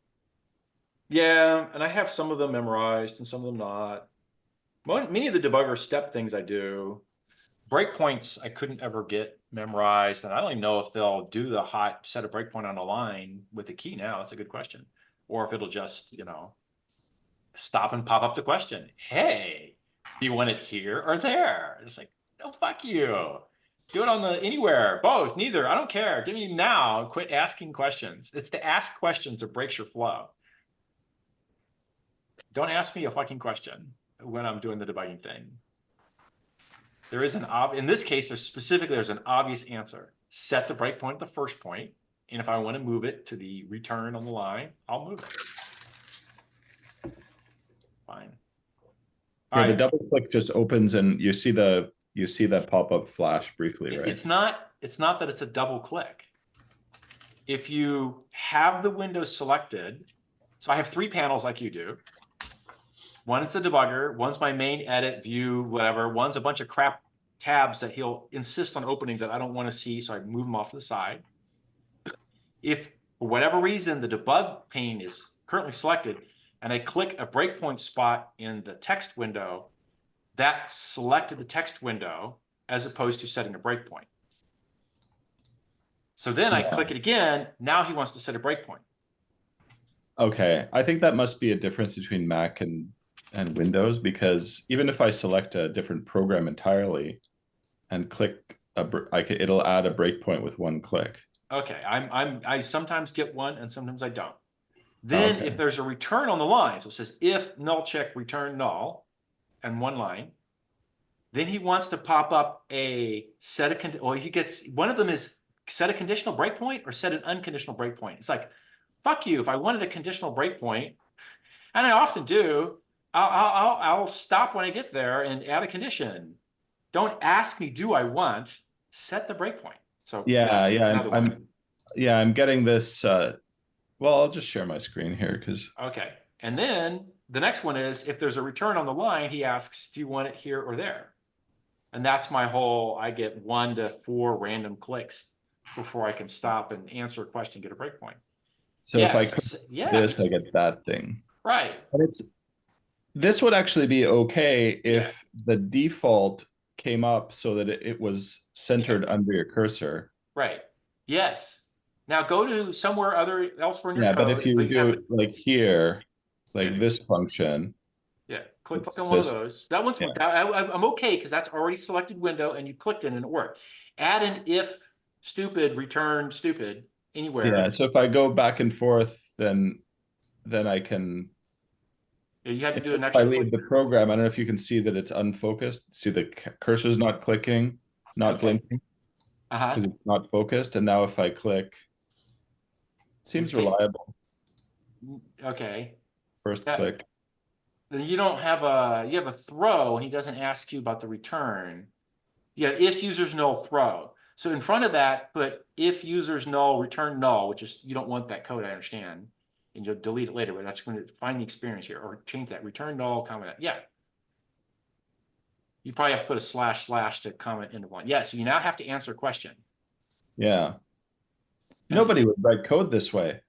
Yeah, and I have some of them memorized and some of them not. Many of the debugger step things I do. Breakpoints I couldn't ever get memorized, and I don't even know if they'll do the hot set a breakpoint on a line with the key now. That's a good question. Or if it'll just, stop and pop up the question. Hey, do you want it here or there? It's like, no, fuck you. Do it on the anywhere, both, neither. I don't care. Give me now. Quit asking questions. It's the ask questions that breaks your flow. Don't ask me a fucking question when I'm doing the debugging thing. There is in this case, there's an obvious answer. Set the breakpoint at the first point, and if I want to move it to the return on the line, I'll move it. Fine. Yeah, the double click just opens, and you see that pop-up flash briefly, right? It's not that it's a double click. If you have the window selected, so I have 3 panels like you do. One is the debugger, one's my main edit, view, whatever. One's a bunch of crap tabs that he'll insist on opening that I don't want to see, so I move them off to the side. If, for whatever reason, the debug pane is currently selected, and I click a breakpoint spot in the text window, that selected the text window as opposed to setting a breakpoint. So then I click it again. Now he wants to set a breakpoint. Okay, I think that must be a difference between Mac and Windows, because even if I select a different program entirely and click it'll add a breakpoint with one click. Okay, I sometimes get one and sometimes I don't. Then Okay. if there's a return on the line, so it says if null check return null and one line, then he wants to pop up a set a he gets one of them is set a conditional breakpoint or set an unconditional breakpoint. It's like, fuck you. If I wanted a conditional breakpoint, and I often do, I'll stop when I get there and add a condition. Don't ask me, do I want? Set the breakpoint. So I'm getting this. Well, I'll just share my screen here because. Okay, and then the next one is if there's a return on the line, he asks, do you want it here or there? And that's my whole, I get 1 to 4 random clicks before I can stop and answer a question, get a breakpoint. So if I click this, I get that thing. Right. But this would actually be okay if the default came up so that it was centered under your cursor. Right. Yes. Now go to somewhere elsewhere in your code. But if you do it like here, like this function. Yeah, click on one of those. That one's I'm okay because that's already selected window and you clicked it and it worked. Add an if stupid, return stupid anywhere. Yeah, so if I go back and forth, then I can. Yeah, you have to do an extra. If I leave the program, I don't know if you can see that it's unfocused. See the cursor's not clicking, not blinking. Because it's not focused. And now if I click, it seems reliable. Okay. First click. Then you don't have you have a throw and he doesn't ask you about the return. Yeah, if users null throw. So in front of that, put if users null return null, which is you don't want that code, I understand. And you'll delete it later, but that's going to find the experience here or change that return null, comment. Yeah. You probably have to put a / to comment into one. Yeah, so you now have to answer a question. Yeah. Nobody would write code this way.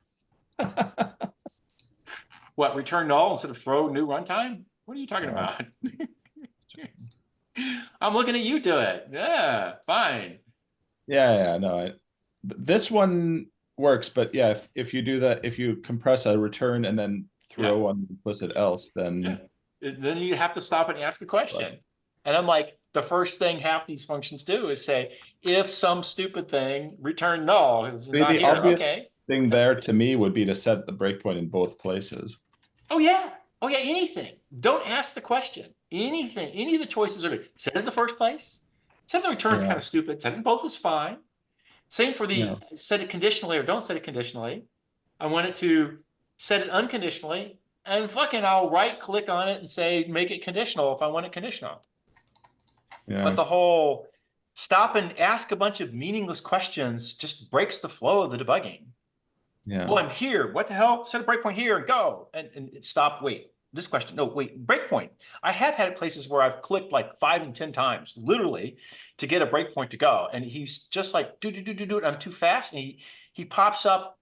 What, return null instead of throw new runtime? What are you talking about? I'm looking at you do it. Yeah, fine. Yeah, no. This one works, but yeah, if you do that, if you compress a return and then throw on implicit else, then you have to stop and ask a question. Right. And I'm like, the first thing half these functions do is say, if some stupid thing, return null. The obvious thing there to me would be to set the breakpoint in both places. Oh yeah, anything. Don't ask the question. Anything, any of the choices are good. Set it in the first place. Set the return's kind of stupid. Set it in both was fine. Same for the set it conditionally or don't set it conditionally. I want it to set it unconditionally, and fucking I'll right click on it and say make it conditional if I want it conditional. Yeah. But the whole stop and ask a bunch of meaningless questions just breaks the flow of the debugging. Yeah. Well, I'm here. What the hell? Set a breakpoint here and go. And stop. Wait. This question. No, wait. Breakpoint. I have had places where I've clicked like 5 and 10 times, literally, to get a breakpoint to go. And he's just like, do. I'm too fast. And he pops up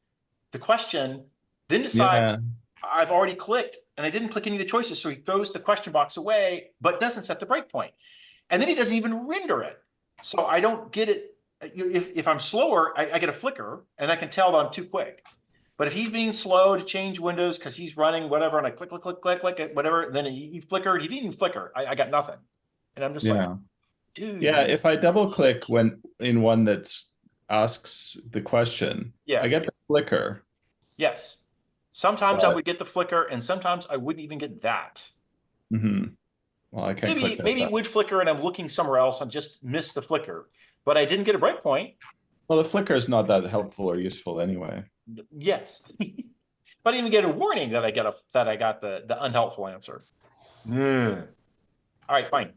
the question, then decides I've already clicked and I didn't click any of the choices. So he throws the question box away, but doesn't set the breakpoint. And then he doesn't even render it. So I don't get it. If I'm slower, I get a flicker and I can tell that I'm too quick. But if he's being slow to change windows because he's running whatever and I click, whatever, then he flickered. He didn't even flicker. I got nothing. And I'm just like, dude. Yeah, if I double click when in one that asks the question, I get the flicker. Yes. Sometimes I would get the flicker and sometimes I wouldn't even get that. Mm-hmm. Well, I can't maybe it would flicker and I'm looking somewhere else and just missed the flicker. But I didn't get a breakpoint. Well, the flicker is not that helpful or useful anyway. Yes. But I didn't even get a warning that I got the unhelpful answer. All right, fine.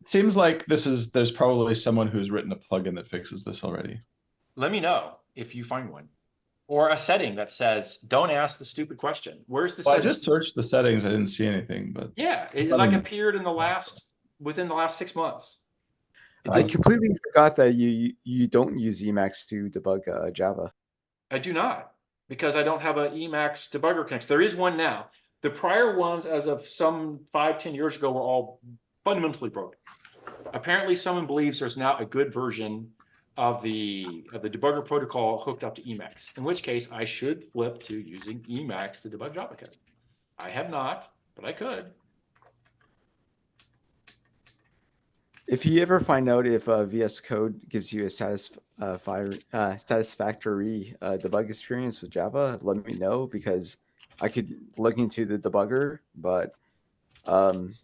It seems like there's probably someone who's written a plugin that fixes this already. Let me know if you find one. Or a setting that says, don't ask the stupid question. Where's the setting? I just searched the settings. I didn't see anything, but yeah, it like appeared within the last 6 months. I completely forgot that you don't use Emacs to debug Java. I do not, because I don't have an Emacs debugger connection. There is one now. The prior ones, as of some 5-10 years ago, were all fundamentally broken. Apparently someone believes there's now a good version of the debugger protocol hooked up to Emacs, in which case I should flip to using Emacs to debug Java code. I have not, but I could. If you ever find out if VS Code gives you a satisfactory debug experience with Java, let me know, because I could look into the debugger, but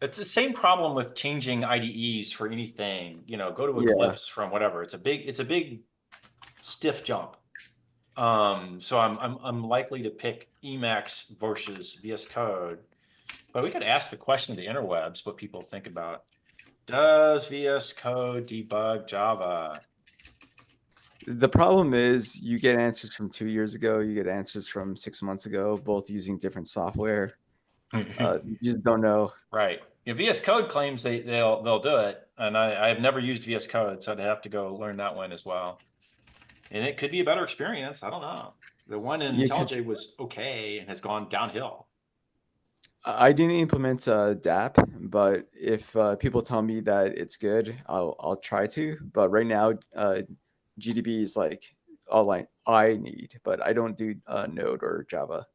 it's the same problem with changing IDEs for anything. You know, go to Yeah. Eclipse from whatever. It's a big stiff jump. So I'm likely to pick Emacs versus VS Code, but we could ask the question of the interwebs what people think about. Does VS Code debug Java? the problem is you get answers from 2 years ago, you get answers from 6 months ago, both using different software. You just don't know. Right. Yeah, VS Code claims they'll do it, and I've never used VS Code, so I'd have to go learn that one as well. And it could be a better experience. I don't know. The one in Yeah, 'cause- IntelliJ was okay and has gone downhill. I didn't implement DAP, but if people tell me that it's good, I'll try to. But right now, GDB is like all I need, but I don't do Node or Java,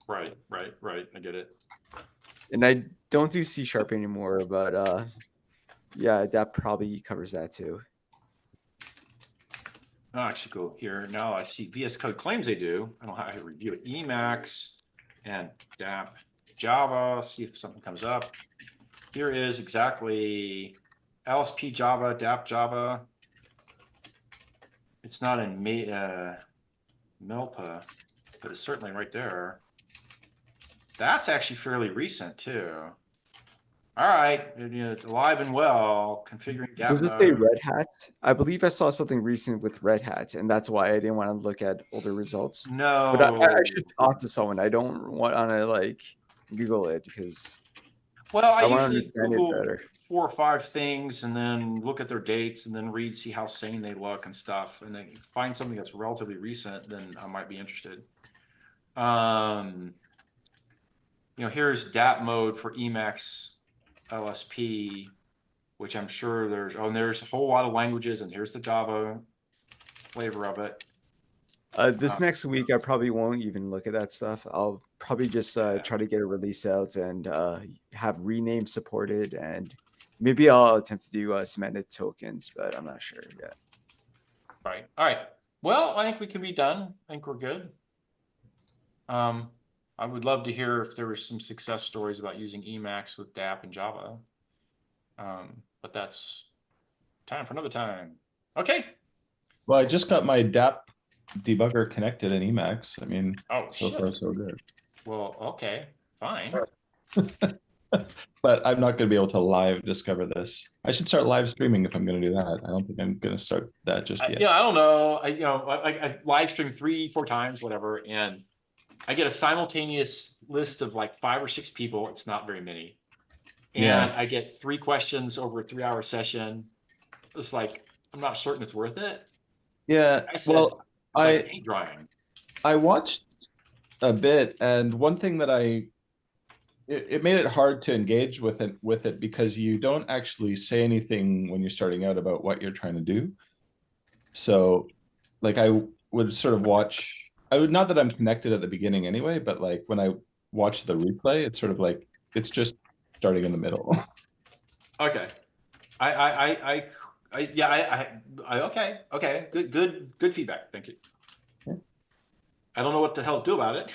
Right. I get it. and I don't do C# anymore. But yeah, that probably covers that too. Oh, actually, go here. Now I see VS Code claims they do. I don't know how to review it. Emacs and DAP Java. See if something comes up. Here is exactly LSP Java, DAP Java. It's not in Melpa, but it's certainly right there. That's actually fairly recent too. All right, it's alive and well. Configuring DAP Does it say mode. Red Hat? I believe I saw something recent with Red Hat, and that's why I didn't want to look at older results. No, But I should talk to someone. I don't want to like Google it because well, I want to usually understand it Google better. 4 or 5 things and then look at their dates and then read, see how sane they look and stuff, and then find something that's relatively recent. Then I might be interested. Here's DAP mode for Emacs LSP, which I'm sure there's a whole lot of languages, and here's the Java flavor of it. This next week, I probably won't even look at that stuff. I'll probably just try to get a release out and have rename supported, and maybe I'll attempt to do semantic tokens, but I'm not sure yet. Right. All right. Well, I think we can be done. I think we're good. I would love to hear if there were some success stories about using Emacs with DAP and Java. But that's time for another time. Okay. Well, I just got my DAP debugger connected in Emacs. I mean, Oh, so shit. far so good. Well, okay, fine. But I'm not going to be able to live discover this. I should start live streaming if I'm going to do that. I don't think I'm going to start that just yet. I don't know. I live stream 3-4 times, whatever, and I get a simultaneous list of like 5 or 6 people. It's not very many. And I get 3 questions over a 3-hour session. It's like, I'm not certain it's worth it. Yeah. Well, I hate drawing. I watched a bit, and one thing that it made it hard to engage with it because you don't actually say anything when you're starting out about what you're trying to do. So like I would sort of watch, not that I'm connected at the beginning anyway, but like when I watch the replay, it's sort of like it's just starting in the middle. Okay. Okay. Good feedback. Thank you. Yeah. I don't know what the hell to do about it.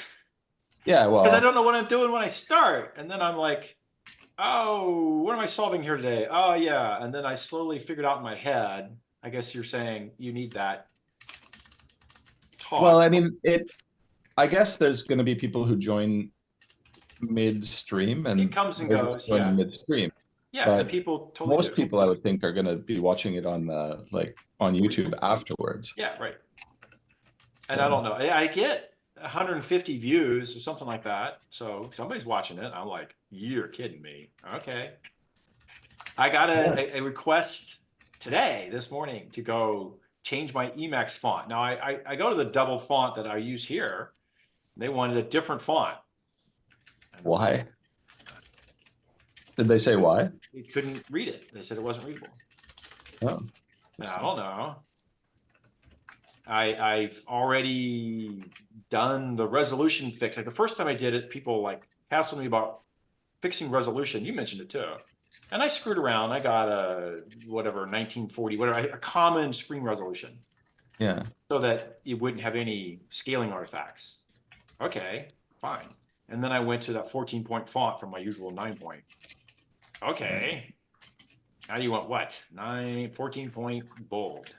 Yeah, well, because I don't know what I'm doing when I start, and then I'm like, oh, what am I solving here today? Oh yeah, and then I slowly figured out in my head. I guess you're saying you need that talk. Well, I mean, I guess there's going to be people who join midstream, and it comes and goes. Yeah, midstream. Yeah, the people totally most people I would think are going to be watching it on on YouTube afterwards. Yeah, right. And I don't know. I get 150 views or something like that. So somebody's watching it. I'm like, you're kidding me. Okay. I got a request this morning, to go change my Emacs font. Now I go to the double font that I use here. They wanted a different font. Why? Did they say why? They couldn't read it. They said it wasn't readable. Oh, And I don't know. I've already done the resolution fix. Like the first time I did it, people like hassled me about fixing resolution. You mentioned it too. And I screwed around. I got a whatever 1940, whatever, a common screen resolution yeah. so that you wouldn't have any scaling artifacts. Okay, fine. And then I went to that 14-point font from my usual 9-point. Okay. Now you want what? 14-point bold.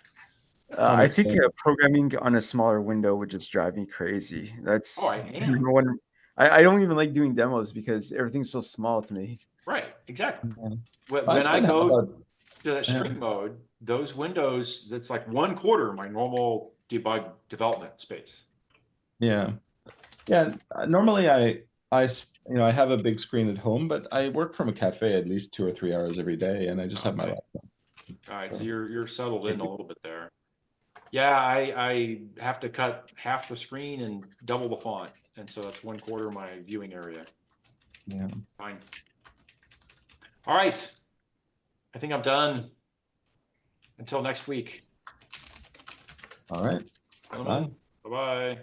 I think programming on a smaller window would just drive me crazy. That's Oh, I am. one. I don't even like doing demos because everything's so small to me. Right, exactly. Yeah. When I go about, to that stream mode, those windows, that's like 1/4 my normal debug development space. yeah. Yeah. Normally I have a big screen at home, but I work from a cafe at least 2 or 3 hours every day, and I just have my laptop. All right, so you're settled in a little bit there. Yeah, I have to cut half the screen and double the font, and so that's 1/4 my viewing area. Yeah. Fine. All right. I think I'm done. Until next week. All right. Bye-bye.